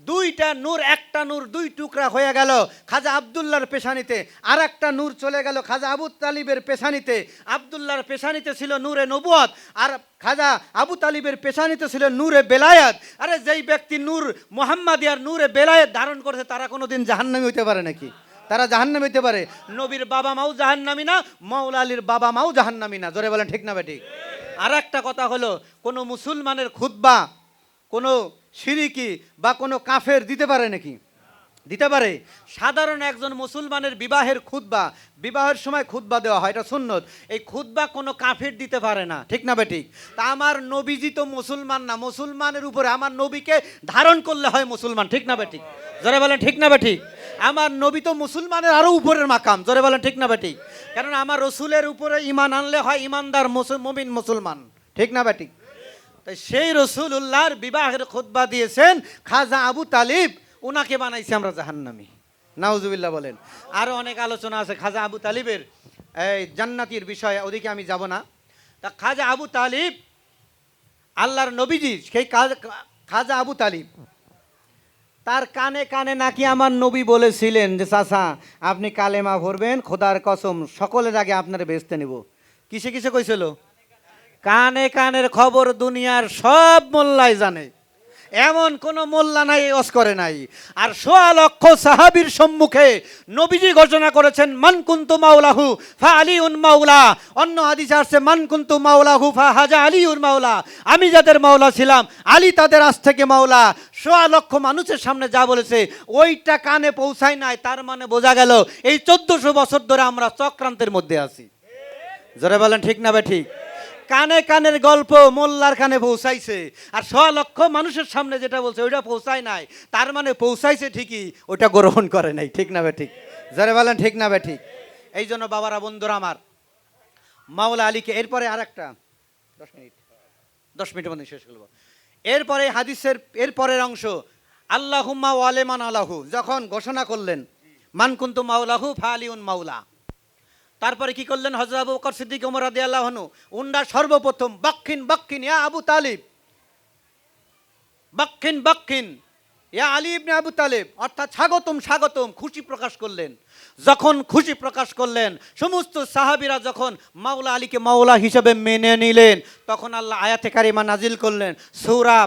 দুইটা নূর, একটা নূর দুই টুকরা হয়ে গেল খাজা আব্দুল্লাহর পেশানিতে, আর একটা নূর চলে গেল খাজা আবু তালিবের পেশানিতে। আব্দুল্লাহর পেশানিতে ছিল নূরে নবুয়ত, আর খাজা আবু তালিবের পেশানিতে ছিল নূরে বেলায়েত। আরে যেই ব্যক্তি নূর মুহাম্মাদিয়ার নূরে বেলায়েত ধারণ করেছে তারা কোনোদিন জাহান্নামী হইতে পারে নাকি? তারা জাহান্নামী হইতে পারে? নবীর বাবা মাও জাহান্নামী না, মাওলা আলীর বাবা মাও জাহান্নামী না। জোরে বলেন ঠিক না বেঠিক? আর একটা কথা হলো, কোনো মুসলমানের খুতবা কোনো শিরিকি বা কোনো কাফের দিতে পারে নাকি? দিতে পারে? সাধারণ একজন মুসলমানের বিবাহের খুতবা, বিবাহের সময় খুতবা দেওয়া হয়, এটা সুন্নত। এই খুতবা কোনো কাফের দিতে পারে না, ঠিক না বেঠিক? তা আমার নবীজি তো মুসলমান না, মুসলমানের উপরে আমার নবীকে ধারণ করলে হয় মুসলমান, ঠিক না বেঠিক? জোরে বলেন ঠিক না বেঠিক? আমার নবী তো মুসলমানের আরো উপরের মাকাম। জোরে বলেন ঠিক না বেঠিক? কারণ আমার রসুলের উপরে ঈমান আনলে হয় ঈমানদার মুমিন মুসলমান, ঠিক না বেঠিক? তাই সেই রসুলুল্লাহর বিবাহের খুতবা দিয়েছেন খাজা আবু তালিব, ওনাকে বানাইছে আমরা জাহান্নামী। নাউজুবিল্লাহ বলেন। আরো অনেক আলোচনা আছে খাজা আবু তালিবের এই জান্নাতির বিষয়ে, ওদিকে আমি যাব না। তা খাজা আবু তালিব আল্লাহর নবীজি, সেই খাজা আবু তালিব তার কানে কানে নাকি আমার নবী বলেছিলেন যে চাচা আপনি কালেমা ভরবেন, খোদার কসম সকলের আগে আপনার বেচতে নেব। কিসে কিসে কইছিল? কানে কানের খবর দুনিয়ার সব মোল্লাই জানে, এমন কোন মোল্লা নাই অস করে নাই। আর ১৬ লক্ষ সাহাবীর সম্মুখে নবীজি ঘোষণা করেছেন মান কুনতু মাওলাহু ফা আলিউন মাওলা। অন্য হাদিসে আসছে মান কুনতু মাওলাহু ফা হাজা আলিউন মাওলা। আমি যাদের মাওলা ছিলাম আলী তাদের আজ থেকে মাওলা। ১৬ লক্ষ মানুষের সামনে যা বলেছে ওইটা কানে পৌঁছায় নাই, তার মানে বোঝা গেল এই ১৪০০ বছর ধরে আমরা চক্রান্তের মধ্যে আছি। জোরে বলেন ঠিক না ঠিক? কানে কানের গল্প মোল্লার কানে পৌঁছাইছে, আর ১৬ লক্ষ মানুষের সামনে যেটা বলছে ওইটা পৌঁছায় নাই, তার মানে পৌঁছাইছে ঠিকই, ওটা গ্রহণ করে নাই, ঠিক না ঠিক? যারা বলেন ঠিক না ঠিক? এই জন্য বাবারা বন্ধুরা আমার, মাওলা আলীকে এরপরে আর একটা 10 মিনিটের মধ্যে শেষ করব। এরপরে হাদিসের এরপরের অংশ আল্লাহুম্মা ওয়ালেমান আলাহু যখন ঘোষণা করলেন মান কুনতু মাওলাহু ফা আলিউন মাওলা, তারপরে কি করলেন? হযরত আবু বকর সিদ্দিক ওমর রাদিয়াল্লাহু আনহু উন্ডা সর্বপ্রথম বাক্কিন বাক্কিন ইয়া আবু তালিব, বাক্কিন বাক্কিন ইয়া আলী ইবনে আবু তালিব, অর্থাৎ স্বাগতম স্বাগতম, খুশি প্রকাশ করলেন। যখন খুশি প্রকাশ করলেন, সমস্ত সাহাবীরা যখন মাওলা আলীকে মাওলা হিসেবে মেনে নিলেন, তখন আল্লাহ আয়াতে কারিমা নাজিল করলেন সূরা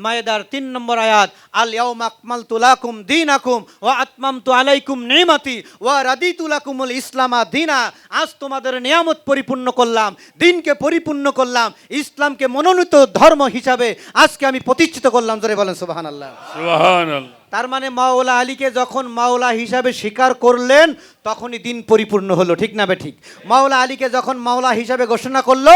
মায়েদার ৩ নম্বর আয়াত, আল ইয়াউমা আকমালতু লাকুম দীনাকুম ওয়া আতমামতু আলাইকুম নিমাতি ওয়া রাদিতু লাকুমুল ইসলামা দীনা। আজ তোমাদের নিয়ামত পরিপূর্ণ করলাম, দিনকে পরিপূর্ণ করলাম, ইসলামকে মনোনীত ধর্ম হিসাবে আজকে আমি প্রতিষ্ঠিত করলাম। জোরে বলেন সুবহানাল্লাহ। সুবহানাল্লাহ। তার মানে মাওলা আলীকে যখন মাওলা হিসাবে স্বীকার করলেন তখনই দিন পরিপূর্ণ হলো, ঠিক না ঠিক? মাওলা আলীকে যখন মাওলা হিসাবে ঘোষণা করলো,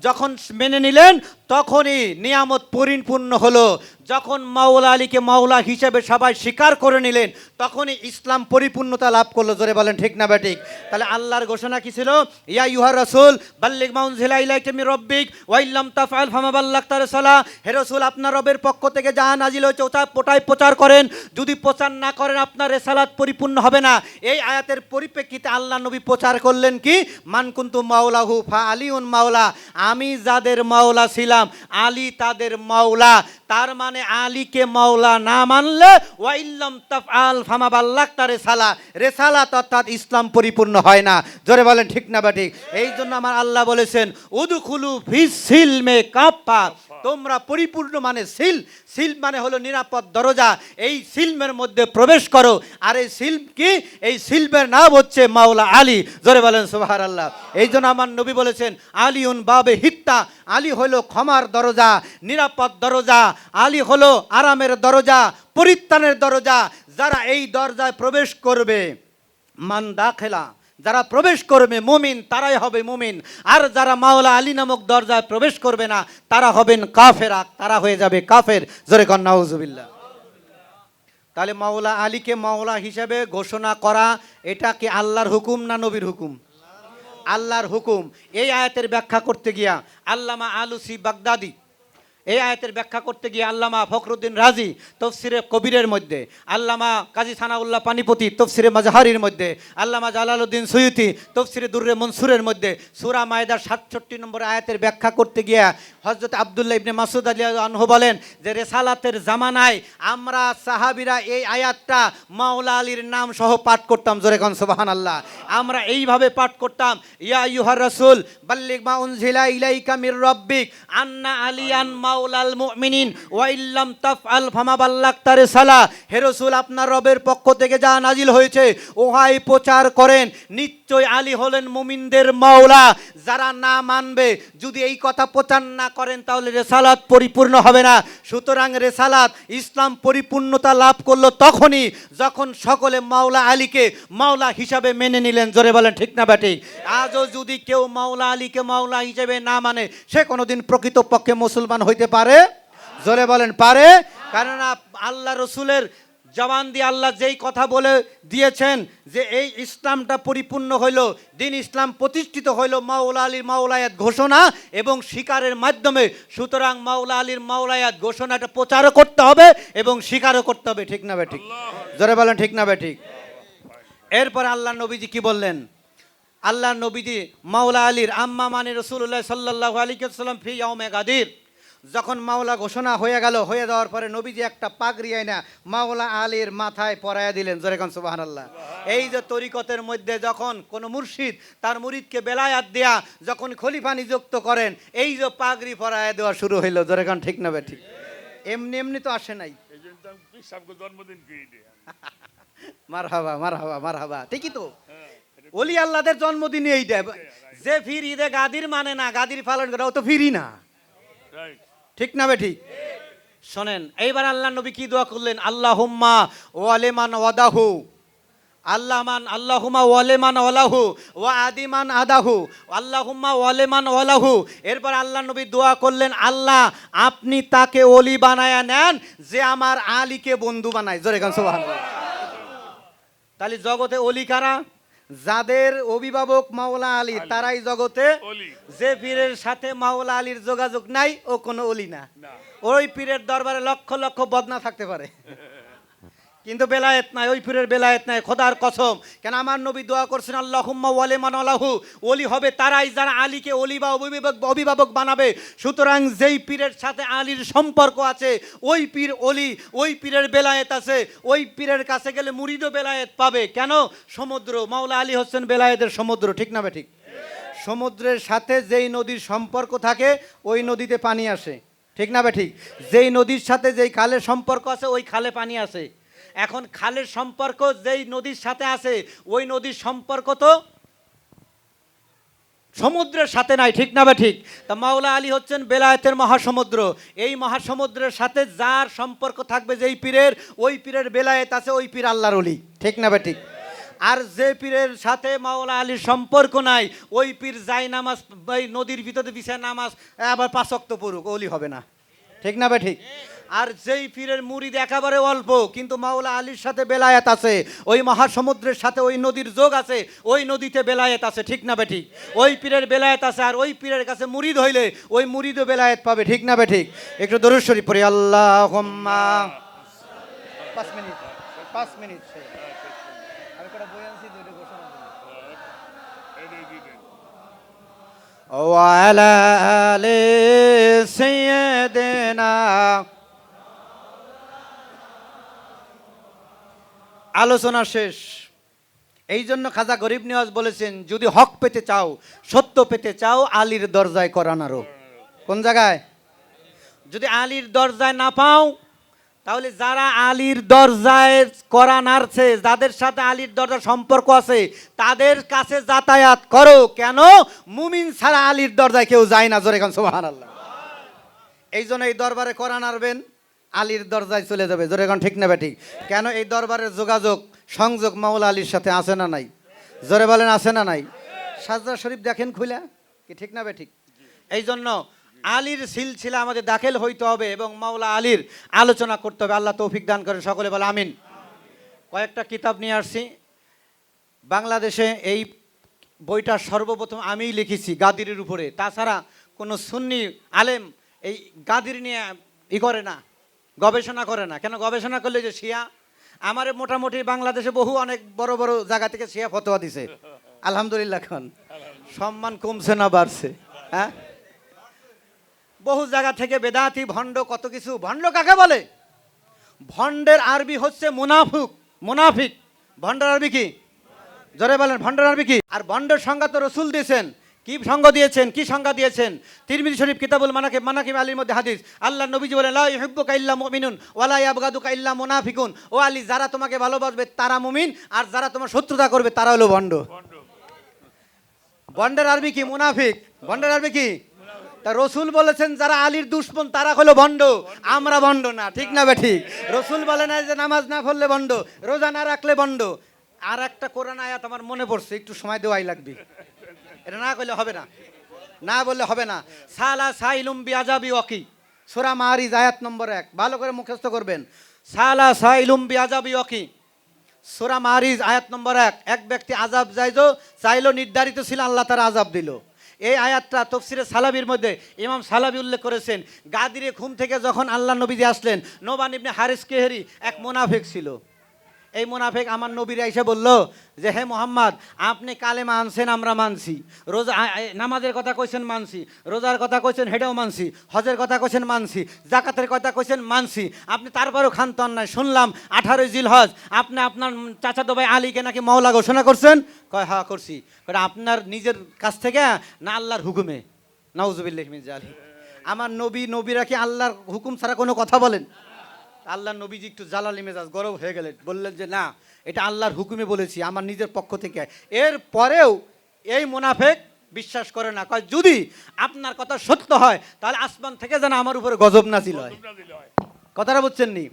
যখন মেনে নিলেন তখনই নিয়ামত পরিপূর্ণ হলো। যখন মাওলা আলীকে মাওলা হিসাবে সবাই স্বীকার করে নিলেন তখনই ইসলাম পরিপূর্ণতা লাভ করলো। জোরে বলেন ঠিক না ঠিক? তাহলে আল্লাহর ঘোষণা কি ছিল? ইয়া ইউহা রাসূল বাল্লিগ মা উনজিলা ইলাইকা মির রাব্বিক ওয়া ইল্লাম তাফআল ফামা বাল্লাগতা রিসালা। হে রাসূল, আপনার রবের পক্ষ থেকে যা নাজিল হয়েছে ওটা প্রচার করেন, যদি প্রচার না করেন আপনার রিসালাত পরিপূর্ণ হবে না। এই আয়াতের পরিপ্রেক্ষিতে আল্লাহ নবী প্রচার করলেন কি? মান কুনতু মাওলাহু ফা আলিউন মাওলা, আমি যাদের মাওলা ছিলাম আলী তাদের মাওলা। তার মানে আলীকে মাওলা না মানলে ওয়া ইল্লাম তাফআল ফামা বাল্লাগতা রিসালা, রিসালাত অর্থাৎ ইসলাম পরিপূর্ণ হয় না। জোরে বলেন ঠিক না ঠিক? এই জন্য আমার আল্লাহ বলেছেন উদখুলু ফিস সিলমে কাফা, তোমরা পরিপূর্ণ মানে সিল মানে হলো নিরাপদ দরজা, এই সিলমের মধ্যে প্রবেশ করো। আর এই সিলম কি? এই সিলমের নাম হচ্ছে মাওলা আলী। জোরে বলেন সুবহানাল্লাহ। এই জন্য আমার নবী বলেছেন আলিউন বাবে হিত্তা, আলী হলো ক্ষমার দরজা, নিরাপদ দরজা, আলী হলো আরামের দরজা, পরিত্রাণের দরজা। যারা এই দরজায় প্রবেশ করবে, মান দাখিলা, যারা প্রবেশ করবে মুমিন তারাই হবে মুমিন, আর যারা মাওলা আলী নামক দরজায় প্রবেশ করবে না তারা হবেন কাফেরা, তারা হয়ে যাবে কাফের। জোরে কন নাউজুবিল্লাহ। তাহলে মাওলা আলীকে মাওলা হিসেবে ঘোষণা করা এটা কি আল্লাহর হুকুম না নবীর হুকুম? আল্লাহর হুকুম। এই আয়াতের ব্যাখ্যা করতে গিয়া আল্লামা আলুসি বাগদাদি এই আয়াতের ব্যাখ্যা করতে গিয়ে আল্লামা ফখরুদ্দিন রাজি তফসিরে কবিরের মধ্যে, আল্লামা কাজী সানাউল্লাহ পানিপতি তফসিরে মাজহারির মধ্যে, আল্লামা জালালউদ্দিন সৈয়ুতি তফসিরে দুররে মনসুরের মধ্যে সূরা মায়দার 67 নম্বর আয়াতের ব্যাখ্যা করতে গিয়ে হযরত আব্দুল্লাহ ইবনে মাসউদ রাদিয়াল্লাহু আনহু বলেন যে রেসালাতের জামানায় আমরা সাহাবীরা এই আয়াতটা মাওলা আলীর নাম সহ পাঠ করতাম। জোরে কোন সুবহানাল্লাহ। আমরা এইভাবে পাঠ করতাম, ইয়া আইয়ুহার রাসূল বাল্লিগ মা উনজিলা ইলাইকা মির রাব্বিক আন্না আলিয়ান মাওলাল মুমিনিন ওয়া ইল্লাম তাফআল ফামা বাল্লাগতা রিসালা। হে রাসূল, আপনার রবের পক্ষ থেকে যা নাজিল হয়েছে ওহাই প্রচার করেন, নিশ্চয় আলী হলেন মুমিনদের মাওলা। যারা না মানবে, যদি এই কথা প্রচার না করেন, তাহলে রেসালাত পরিপূর্ণ হবে না। সুতরাং রেসালাত ইসলাম পরিপূর্ণতা লাভ করলো তখনই যখন সকলে মাওলা আলীকে মাওলা হিসাবে মেনে নিলেন। জোরে বলেন ঠিক না ব্যাটি? আজও যদি কেউ মাওলা আলীকে মাওলা হিসেবে না মানে, সে কোনোদিন প্রকৃতপক্ষে মুসলমান হইতে পারে? জোরে বলেন পারে? কারণ আল্লাহ রসুলের জবান দিয়ে আল্লাহ যেই কথা বলে দিয়েছেন যে এই ইসলামটা পরিপূর্ণ হইল, দিন ইসলাম প্রতিষ্ঠিত হইল মাওলা আলীর মাওলায়াত ঘোষণা এবং স্বীকারের মাধ্যমে। সুতরাং মাওলা আলীর মাওলায়াত ঘোষণাটা প্রচারও করতে হবে এবং স্বীকারও করতে হবে। ঠিক না বেঠিক? জোরে বলেন ঠিক না বেঠিক? এরপর আল্লাহ নবীজি কি বললেন? আল্লাহ নবীজি মাওলা আলীর আম্মা মানে রাসূলুল্লাহ সাল্লাল্লাহু আলাইহি ওয়াসাল্লাম ফি ইয়াউমে গাদির, যখন মাওলা ঘোষণা হয়ে গেল, হয়ে যাওয়ার পরে নবীজি একটা পাগড়ি আইনা মাওলা আলীর মাথায় পরাইয়া দিলেন। জোরে কোন সুবহানাল্লাহ। এই যে তরিকতের মধ্যে যখন কোন মুর্শিদ তার মুরিদকে বেলায়াত দেয়া যখন খলিফা নিযুক্ত করেন, এই যে পাগড়ি পরাইয়া দেওয়া শুরু হইল। জোরে কোন ঠিক না বেঠিক? এমনি এমনি তো আসে নাই। জন্মদিন মারহাবা মারহাবা মারহাবা, ঠিকই তো। ওলি আল্লাহদের জন্মদিনে এইটা। যে ফির ঈদে গাদির মানে না, গাদির পালন করে, ও তো ফিরি না। ঠিক না বেঠিক? শোনেন, এইবার আল্লাহ নবী কি দোয়া করলেন? আল্লাহুম্মা ওয়ালিমান ওয়াদাহু, আল্লাহুম্মা ওয়ালিমান ওয়ালাহু ওয়া আদিমান আদাহু, আল্লাহুম্মা ওয়ালিমান ওয়ালাহু। এরপর আল্লাহ নবী দোয়া করলেন, আল্লাহ আপনি তাকে ওলি বানায়া নেন যে আমার আলীকে বন্ধু বানায়। জোরে গান সুবহানাল্লাহ। তাহলে জগতে ওলি কারা? যাদের অভিভাবক মাওলা আলী, তারাই জগতে ওলি। যে পীরের সাথে মাওলা আলীর যোগাযোগ নাই, ও কোনো ওলি না। ওই পীরের দরবারে লক্ষ লক্ষ বদনা থাকতে পারে, কিন্তু বেলায়েত নাই, ওই পীরের বেলায়েত নাই। খোদার কসম, কেন আমার নবী দোয়া করছেন আল্লাহুম্মা ওয়ালিমান ওয়ালাহু, ওলি হবে তারাই যারা আলীকে ওলি বা অভিভাবক বানাবে। সুতরাং যেই পীরের সাথে আলীর সম্পর্ক আছে, ওই পীর ওলি, ওই পীরের বেলায়েত আছে, ওই পীরের কাছে গেলে মুরিদও বেলায়েত পাবে। কেন? সমুদ্র, মাওলা আলী হচ্ছেন বেলায়েতের সমুদ্র। ঠিক না বেঠিক? সমুদ্রের সাথে যেই নদীর সম্পর্ক থাকে, ওই নদীতে পানি আসে। ঠিক না বেঠিক? যেই নদীর সাথে যেই খালের সম্পর্ক আছে, ওই খালে পানি আসে। এখন খালের সম্পর্ক যেই নদীর সাথে আছে, ওই নদীর সম্পর্ক তো সমুদ্রের সাথে নাই। ঠিক না বেঠিক? তা মাওলা আলী হচ্ছেন বেলায়েতের মহাসমুদ্র। এই মহাসমুদ্রের সাথে যার সম্পর্ক থাকবে, যেই পীরের, ওই পীরের বেলায়েত আছে, ওই পীর আল্লাহর ওলি। ঠিক না বেঠিক? আর যে পীরের সাথে মাওলা আলীর সম্পর্ক নাই, ওই পীর যাই নামাজ ওই নদীর ভিতরে বিছায় নামাজ আবার 5 ওয়াক্ত পড়ুক, ওলি হবে না। ঠিক না বেঠিক? আর যেই পীরের মুরিদ একেবারে অল্প, কিন্তু মাওলা আলীর সাথে বেলায়েত আছে, ওই মহাসমুদ্রের সাথে ওই নদীর যোগ আছে, ওই নদীতে বেলায়েত আছে। ঠিক না বেঠিক? ওই পীরের বেলায়েত আছে, আর ওই পীরের কাছে মুরিদ হইলে ওই মুরিদও বেলায়েত পাবে। ঠিক না বেঠিক? একটু দরুদ শরীফ পড়ি। আল্লাহুম্মা 5 মিনিট 5 মিনিট আমি একটা বই আনছি, দুইটা ঘোষণা দিই। ওয়া আলা আলি সাইয়্যিদিনা। আলোচনা শেষ। এই জন্য খাজা গরিব নিওয়াজ বলেছেন, যদি হক পেতে চাও, সত্য পেতে চাও, আলীর দরজায় কোরআন আরো। কোন জায়গায়? যদি আলীর দরজায় না পাও, তাহলে যারা আলীর দরজায় কোরআন আনছে, যাদের সাথে আলীর দরজার সম্পর্ক আছে, তাদের কাছে যাতায়াত করো। কেন? মুমিন ছাড়া আলীর দরজায় কেউ যায় না। জোরে কোন সুবহানাল্লাহ। এই জন্য এই দরবারে কোরআন আনবেন, আলীর দরজায় চলে যাবে। জোরে কোন ঠিক না বেঠিক? কেন? এই দরবারের যোগাযোগ সংযোগ মাওলা আলীর সাথে আছে না নাই? জোরে বলেন আছে না নাই? সাজদা শরীফ দেখেন খুলে, কি ঠিক না বেঠিক? এই জন্য আলীর সিলসিলা আমাদের দাখিল হইতে হবে এবং মাওলা আলীর আলোচনা করতে হবে। আল্লাহ তৌফিক দান করেন, সকলে বলে আমিন। কয়েকটা কিতাব নিয়ে আসছি। বাংলাদেশে এই বইটা সর্বপ্রথম আমিই লিখেছি গাদিরের উপরে। তাছাড়া কোনো সুন্নি আলেম এই গাদির নিয়ে করে না, গবেষণা করে না। কেন গবেষণা করলে যে শিয়া, আমার মোটামুটি বাংলাদেশে বহু অনেক বড় বড় জায়গা থেকে শিয়া ফতোয়া দিছে, আলহামদুলিল্লাহ। এখন সম্মান কমছে না বাড়ছে? হ্যাঁ, বহু জায়গা থেকে বেদাতি ভণ্ড কত কিছু। ভণ্ড কাকে বলে? ভণ্ডের আরবি হচ্ছে মুনাফিক। মুনাফিক ভণ্ডের আরবি কি? জোরে বলেন, ভণ্ডের আরবি কি? আর ভণ্ডের সংজ্ঞা তো রসুল দিয়েছেন। কি সংজ্ঞা দিয়েছেন? কি সংজ্ঞা দিয়েছেন? তিরমিজি শরীফ কিতাবুল মানাকিব আলীর মধ্যে হাদিস, আল্লাহ নবীজি বলেন, লা ইউহিব্বুকা ইল্লা মুমিনুন ওয়া লা ইয়াবগাদুকা ইল্লা মুনাফিকুন। ও আলী, যারা তোমাকে ভালোবাসবে তারা মুমিন, আর যারা তোমার শত্রুতা করবে তারা হলো ভণ্ড। ভণ্ডের আরবি কি? মুনাফিক। ভণ্ডের আরবি কি? তা রসুল বলেছেন যারা আলীর দুশমন তারা হলো ভণ্ড, আমরা ভণ্ড না। ঠিক না ঠিক? রসুল বলে না যে নামাজ না পড়লে ভণ্ড, রোজা না রাখলে ভণ্ড। আর একটা কোরআন আয়াত আমার মনে পড়ছে, একটু সময় দেওয়াই লাগবে, এটা না করলে হবে না, না বললে হবে না। সালা সাইলুম বিআজাবি ওয়াকি, সূরা মারিজ আয়াত নম্বর 1, ভালো করে মুখস্থ করবেন। সালা সাইলুম বিআজাবি ওয়াকি, সূরা মারিজ আয়াত নম্বর 1। এক ব্যক্তি আযাব চাইলো, নির্ধারিত ছিল, আল্লাহ তার আযাব দিল। এই আয়াতটা তফসিরে সালাবির মধ্যে ইমাম সালাবি উল্লেখ করেছেন। গাদিরে ঘুম থেকে যখন আল্লাহ নবীজি আসলেন, নোমান ইবনে হারিস কেহরি এক মুনাফিক ছিল। এই মুনাফিক আমার নবীর এসে বলল যে, হে মোহাম্মদ, আপনি কালেমা আনছেন, আমরা মানছি। রোজা নামাজের কথা কইছেন, মানছি। রোজার কথা কইছেন, হেটাও মানছি। হজের কথা কইছেন, মানছি। জাকাতের কথা কইছেন, মানছি। আপনি তারপরেও খানতন নাই। শুনলাম 18 জিলহজ আপনি আপনার চাচাতো ভাই আলীকে নাকি মাওলা ঘোষণা করছেন। কয়, হ্যাঁ করছি। আপনার নিজের কাছ থেকে না আল্লাহর হুকুমে? নাউজুবিল্লাহি মিন জালিক। আমার নবীরা কি আল্লাহর হুকুম ছাড়া কোনো কথা বলেন? আল্লাহ নবীজি একটু জালালি মেজাজ গরম হয়ে গেলেন, বললেন যে না, এটা আল্লাহর হুকুমে বলেছি, আমার নিজের পক্ষ থেকে। এর পরেও এই মুনাফিক বিশ্বাস করে না। কয়, যদি আপনার কথা সত্য হয় তাহলে আসমান থেকে যেন আমার উপরে গজব নাজিল হয়। কথাটা বুঝছেন নি?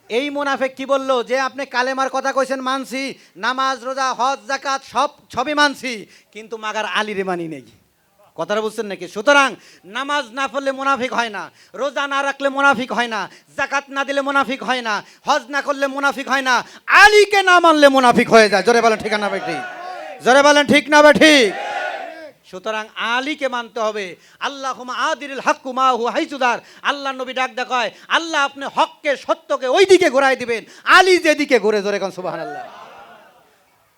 এই মুনাফিক কি বলল যে, আপনি কালেমার কথা কইছেন, মানছি। নামাজ, রোজা, হজ, যাকাত সবই মানছি, কিন্তু মাগার আলীরে মানি নেই। কথাটা বুঝছেন নাকি? সুতরাং নামাজ না পড়লে মুনাফিক হয় না, রোজা না রাখলে মুনাফিক হয় না, যাকাত না দিলে মুনাফিক হয় না, হজ না করলে মুনাফিক হয় না, আলীকে না মানলে মুনাফিক হয়ে যায়। জোরে বলেন ঠিক না ঠিক? জোরে বলেন ঠিক না ঠিক? সুতরাং আলীকে মানতে হবে। আল্লাহুম্মা আদিরিল হাক্কু মাহু হাইসুদার। আল্লাহ নবী ডাক দেখায়, আল্লাহ আপনি হককে, সত্যকে ওই দিকে ঘোরাই দিবেন, আলী যেদিকে ঘুরে। জোরে কোন সুবহানাল্লাহ।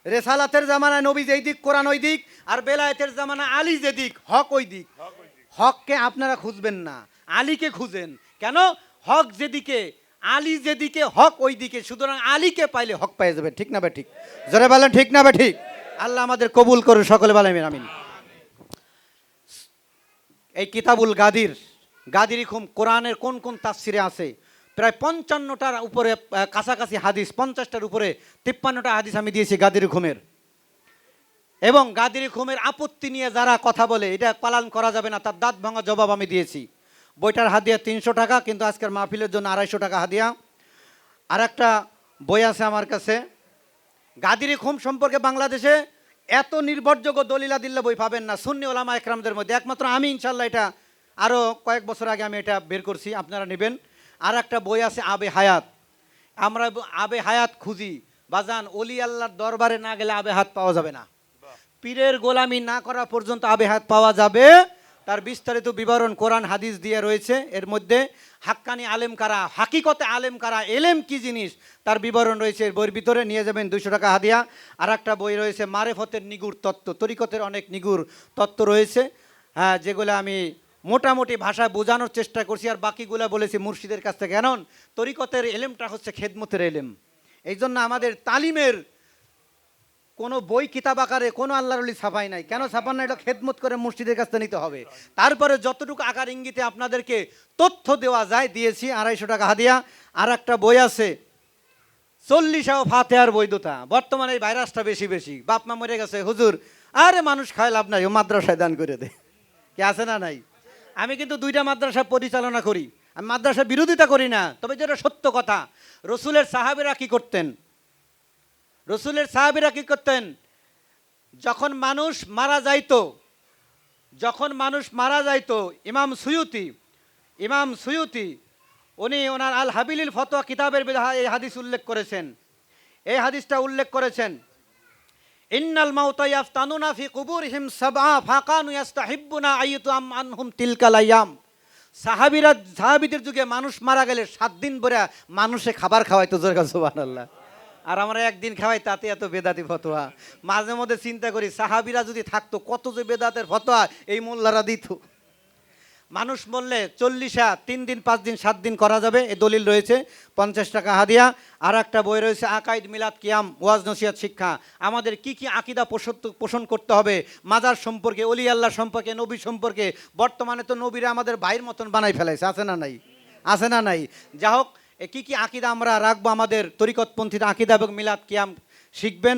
রেসালাতের জামানায় নবী যেই দিক, কোরআন ওই দিক, আর বেলায়েতের জামানায় আলী যে দিক, হক ওই দিক। হককে আপনারা খুঁজবেন না, আলীকে খুঁজেন। কেন? হক যেদিকে, আলী যেদিকে, হক ওই দিকে। সুতরাং আলীকে পাইলে হক পেয়ে যাবে। ঠিক না ঠিক? জোরে বলেন ঠিক না ঠিক? আল্লাহ আমাদের কবুল করুন, সকলে বলেন আমিন। এই কিতাবুল গাদির খুম কোরআনের কোন কোন তাফসিরে আছে? প্রায় 55টার উপরে কাছাকাছি হাদিস, 50টার উপরে 53টা হাদিস আমি দিয়েছি গাদির ঘুমের। এবং গাদির ঘুমের আপত্তি নিয়ে যারা কথা বলে, এটা পালন করা যাবে না, তার দাঁত ভাঙা জবাব আমি দিয়েছি। বইটার হাদিয়া 300 টাকা, কিন্তু আজকের মাহফিলের জন্য 250 টাকা হাদিয়া। আর একটা বই আছে আমার কাছে, গাদির ঘুম সম্পর্কে বাংলাদেশে এত নির্ভরযোগ্য দলিলাদিল্লা বই পাবেন না সুন্নি ওলামা একরামদের মধ্যে। একমাত্র আমি, ইনশাল্লাহ, এটা আরও কয়েক বছর আগে আমি এটা বের করছি, আপনারা নেবেন। আর একটা বই আছে আবে হায়াত। আমরা আবে হায়াত খুঁজি বাজান, অলি আল্লাহর দরবারে না গেলে আবে হায়াত পাওয়া যাবে না। পীরের গোলামি না করা পর্যন্ত আবে হায়াত পাওয়া যাবে। তার বিস্তারিত বিবরণ কোরআন হাদিস দিয়ে রয়েছে। এর মধ্যে হাক্কানি আলেম কারা, হাকিকতে আলেম কারা, এলেম কি জিনিস, তার বিবরণ রয়েছে এর বইয়ের ভিতরে। নিয়ে যাবেন, 200 টাকা হাদিয়া। আর একটা বই রয়েছে মারেফতের নিগুর তত্ত্ব, তরিকতের অনেক নিগুর তত্ত্ব রয়েছে, হ্যাঁ, যেগুলো আমি মোটামুটি ভাষায় বোঝানোর চেষ্টা করছি, আর বাকিগুলো বলেছি মুর্শিদের কাছ থেকে। কেন? তরিকতের এলেমটা হচ্ছে খেদমতের এলেম। এই জন্য আমাদের তালিমের কোনো বই কিতাব আকারে কোনো আল্লাহর ওলি ছাপাই নাই। কেন ছাপান না? এটা খেদমত করে মুর্শিদের কাছ থেকে নিতে হবে। তারপরে যতটুকু আকার ইঙ্গিতে আপনাদেরকে তথ্য দেওয়া যায় দিয়েছি। 250 টাকা হাদিয়া। আর একটা বই আছে 40 ফাতেহার বৈধতা। বর্তমানে এই ভাইরাসটা বেশি। বাপ মা মরে গেছে, হুজুর আরে মানুষ খায় লাভ নাই, ও মাদ্রাসায় দান করে দে। কে আছে না নাই? আমি কিন্তু 2টা মাদ্রাসা পরিচালনা করি, আমি মাদ্রাসার বিরোধিতা করি না, তবে যেটা সত্য কথা। রসুলের সাহাবীরা কি করতেন? যখন মানুষ মারা যাইতো, ইমাম সুয়ুতি উনি ওনার আল হাবিলিল ফতোয়া কিতাবের এই হাদিস উল্লেখ করেছেন। এই হাদিসটা উল্লেখ করেছেন, ইন্নাল মাউতা ইয়াফতানুনা ফি কুবুরিহিম সাবআ ফাকানু ইস্তাহিব্বুনা আইতুম আনহুম তিলকাল আইয়াম। সাহাবীদের যুগে মানুষ মারা গেলে 7 দিন পরে মানুষে খাবার খাওয়াইতো, জোরে সুবহানাল্লাহ। আর আমরা একদিন খাওয়াই, তাতে এত বেদাতি ফতোয়া। মাঝে মধ্যে চিন্তা করি সাহাবীরা যদি থাকতো কত যে বেদাতের ফতোয়া এই মোল্লারা দিত। মানুষ বললে 40 3 দিন 5 দিন 7 দিন করা যাবে, এ দলিল রয়েছে। 50 টাকা হাদিয়া। আর একটা বই রয়েছে আকাইদ মিলাদ কিয়াম ওয়াজ নসিহত শিক্ষা। আমাদের কি কি আকীদা পোষণ করতে হবে মাজার সম্পর্কে, ওলি আল্লাহ সম্পর্কে, নবী সম্পর্কে। বর্তমানে তো নবীরা আমাদের ভাইয়ের মতন বানাই ফেলাইছে, আছে না নাই? আছে না নাই? যা হোক, কি কি আকীদা আমরা রাখবো, আমাদের তরিকতপন্থী আকীদা এবং মিলাদ কিয়াম শিখবেন,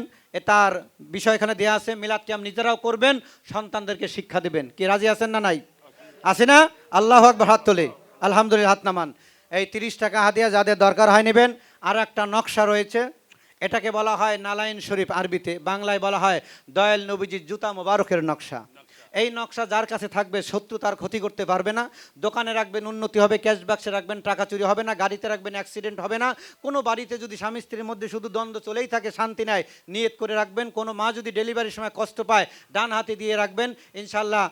তার বিষয় এখানে দেওয়া আছে। মিলাদ কিয়াম নিজেরাও করবেন, সন্তানদেরকে শিক্ষা দেবেন। কি রাজি আছেন না নাই? আছে না? আল্লাহু আকবার, হাত তোলে। আলহামদুলিল্লাহ, হাত নামান। এই 30 টাকা হাদিয়া যাদের দরকার হয় নেবেন। আর একটা নকশা রয়েছে, এটাকে বলা হয় নালাইন শরীফ আরবিতে, বাংলায় বলা হয় দয়াল নবীজির জুতা মোবারকের নকশা। এই নকশা যার কাছে থাকবে শত্রু তার ক্ষতি করতে পারবে না। দোকানে রাখবেন উন্নতি হবে, ক্যাশ বাক্সে রাখবেন টাকা চুরি হবে না, গাড়িতে রাখবেন অ্যাক্সিডেন্ট হবে না। কোনো বাড়িতে যদি স্বামী স্ত্রীর মধ্যে শুধু দ্বন্দ্ব চলেই থাকে, শান্তি নাই, নিয়ত করে রাখবেন। কোনো মা যদি ডেলিভারির সময় কষ্ট পায়, ডান হাতে দিয়ে রাখবেন, ইনশাল্লাহ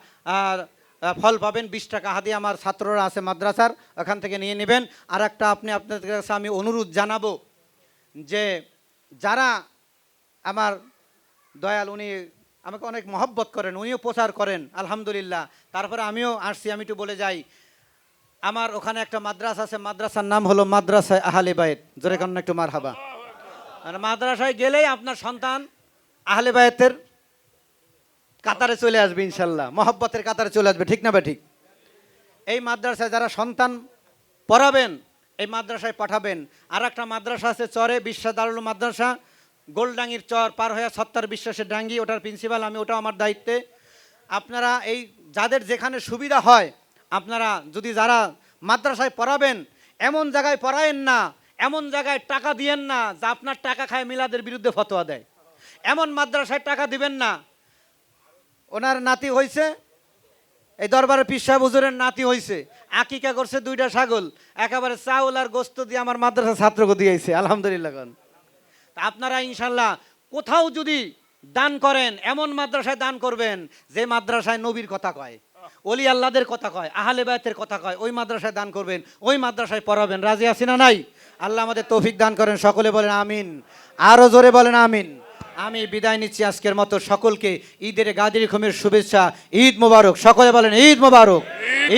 ফল পাবেন। 20 টাকা হাদিয়া আমার ছাত্ররা আছে মাদ্রাসার, ওখান থেকে নিয়ে নেবেন। আর একটা আপনাদের কাছে আমি অনুরোধ জানাবো যে যারা আমার দয়াল, উনি আমাকে অনেক মহব্বত করেন, উনিও প্রচার করেন আলহামদুলিল্লাহ। তারপরে আমিও আসছি, আমি একটু বলে যাই। আমার ওখানে একটা মাদ্রাসা আছে, মাদ্রাসার নাম হলো মাদ্রাসায় আহলে বাইত। জোরে কান্না একটু মারহাবা। আর মাদ্রাসায় গেলেই আপনার সন্তান আহলে বাইতের কাতারে চলে আসবে, ইনশাল্লাহ মহব্বতের কাতারে চলে আসবে, ঠিক না বা ঠিক? এই মাদ্রাসায় যারা সন্তান পড়াবেন, এই মাদ্রাসায় পাঠাবেন। আর একটা মাদ্রাসা আছে চরে, বিশ্বাস দারুল মাদ্রাসা, গোলডাঙ্গির চর পার হয়ে সত্তর বিশ্বাসের ডাঙ্গি, ওটার প্রিন্সিপাল আমি, ওটাও আমার দায়িত্বে। আপনারা এই যাদের যেখানে সুবিধা হয়, আপনারা যদি যারা মাদ্রাসায় পড়াবেন, এমন জায়গায় পড়ায়েন না, এমন জায়গায় টাকা দিয়েন না যা আপনার টাকা খায় মিলাদের বিরুদ্ধে ফতোয়া দেয়। এমন মাদ্রাসায় টাকা দিবেন না। ওনার নাতি হয়েছে, এই দরবারের পীর সাহেব হুজুরের নাতি হয়েছে, আকিকা করছে 2টা ছাগল, একেবারে চাউল আর গোস্ত দিয়ে আমার মাদ্রাসা ছাত্রকে দিয়েছে, আলহামদুলিল্লাহ। তা আপনারা ইনশাল্লাহ কোথাও যদি দান করেন, এমন মাদ্রাসায় দান করবেন যে মাদ্রাসায় নবীর কথা কয়, ওলি আল্লাহদের কথা কয়, আহলে বায়তের কথা কয়, ওই মাদ্রাসায় দান করবেন, ওই মাদ্রাসায় পড়াবেন। রাজি আছি না নাই? আল্লাহ আমাদের তৌফিক দান করেন, সকলে বলেন আমিন। আরো জোরে বলেন আমিন। আমি বিদায় নিচ্ছি আজকের মতো। সকলকে ঈদের গাদির খুমের শুভেচ্ছা, ঈদ মোবারক। সকলে বলেন ঈদ মোবারক,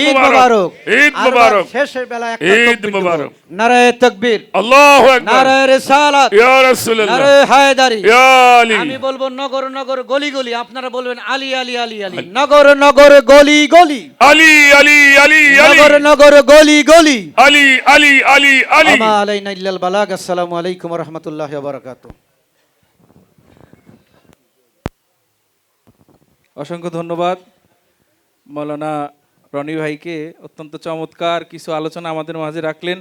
ঈদ মোবারক, ঈদ মোবারক। শেষের বেলায় একটা ঈদ তাকবীর দিব। মোবারক। নারায়ে তাকবীর, আল্লাহু আকবার, নারায়ে রিসালাত, ইয়া রাসূলুল্লাহ, নারায়ে হায়দারি, ইয়া আলী। আমি বলবো নগর নগর গলি গলি, আপনারা বলবেন আলী আলী আলী আলী। নগর নগর গলি গলি, আলী আলী আলী আলী, নগর নগর গলি গলি, আলী আলী আলী আলী। আমা আলাইনা ইল্লাল বালাগ। আসসালামু আলাইকুম ওয়া রাহমাতুল্লাহি ওয়া বারাকাতুহু। অসংখ্য ধন্যবাদ মৌলানা রনি ভাইকে, অত্যন্ত চমৎকার কিছু আলোচনা আমাদের মাঝে রাখলেন।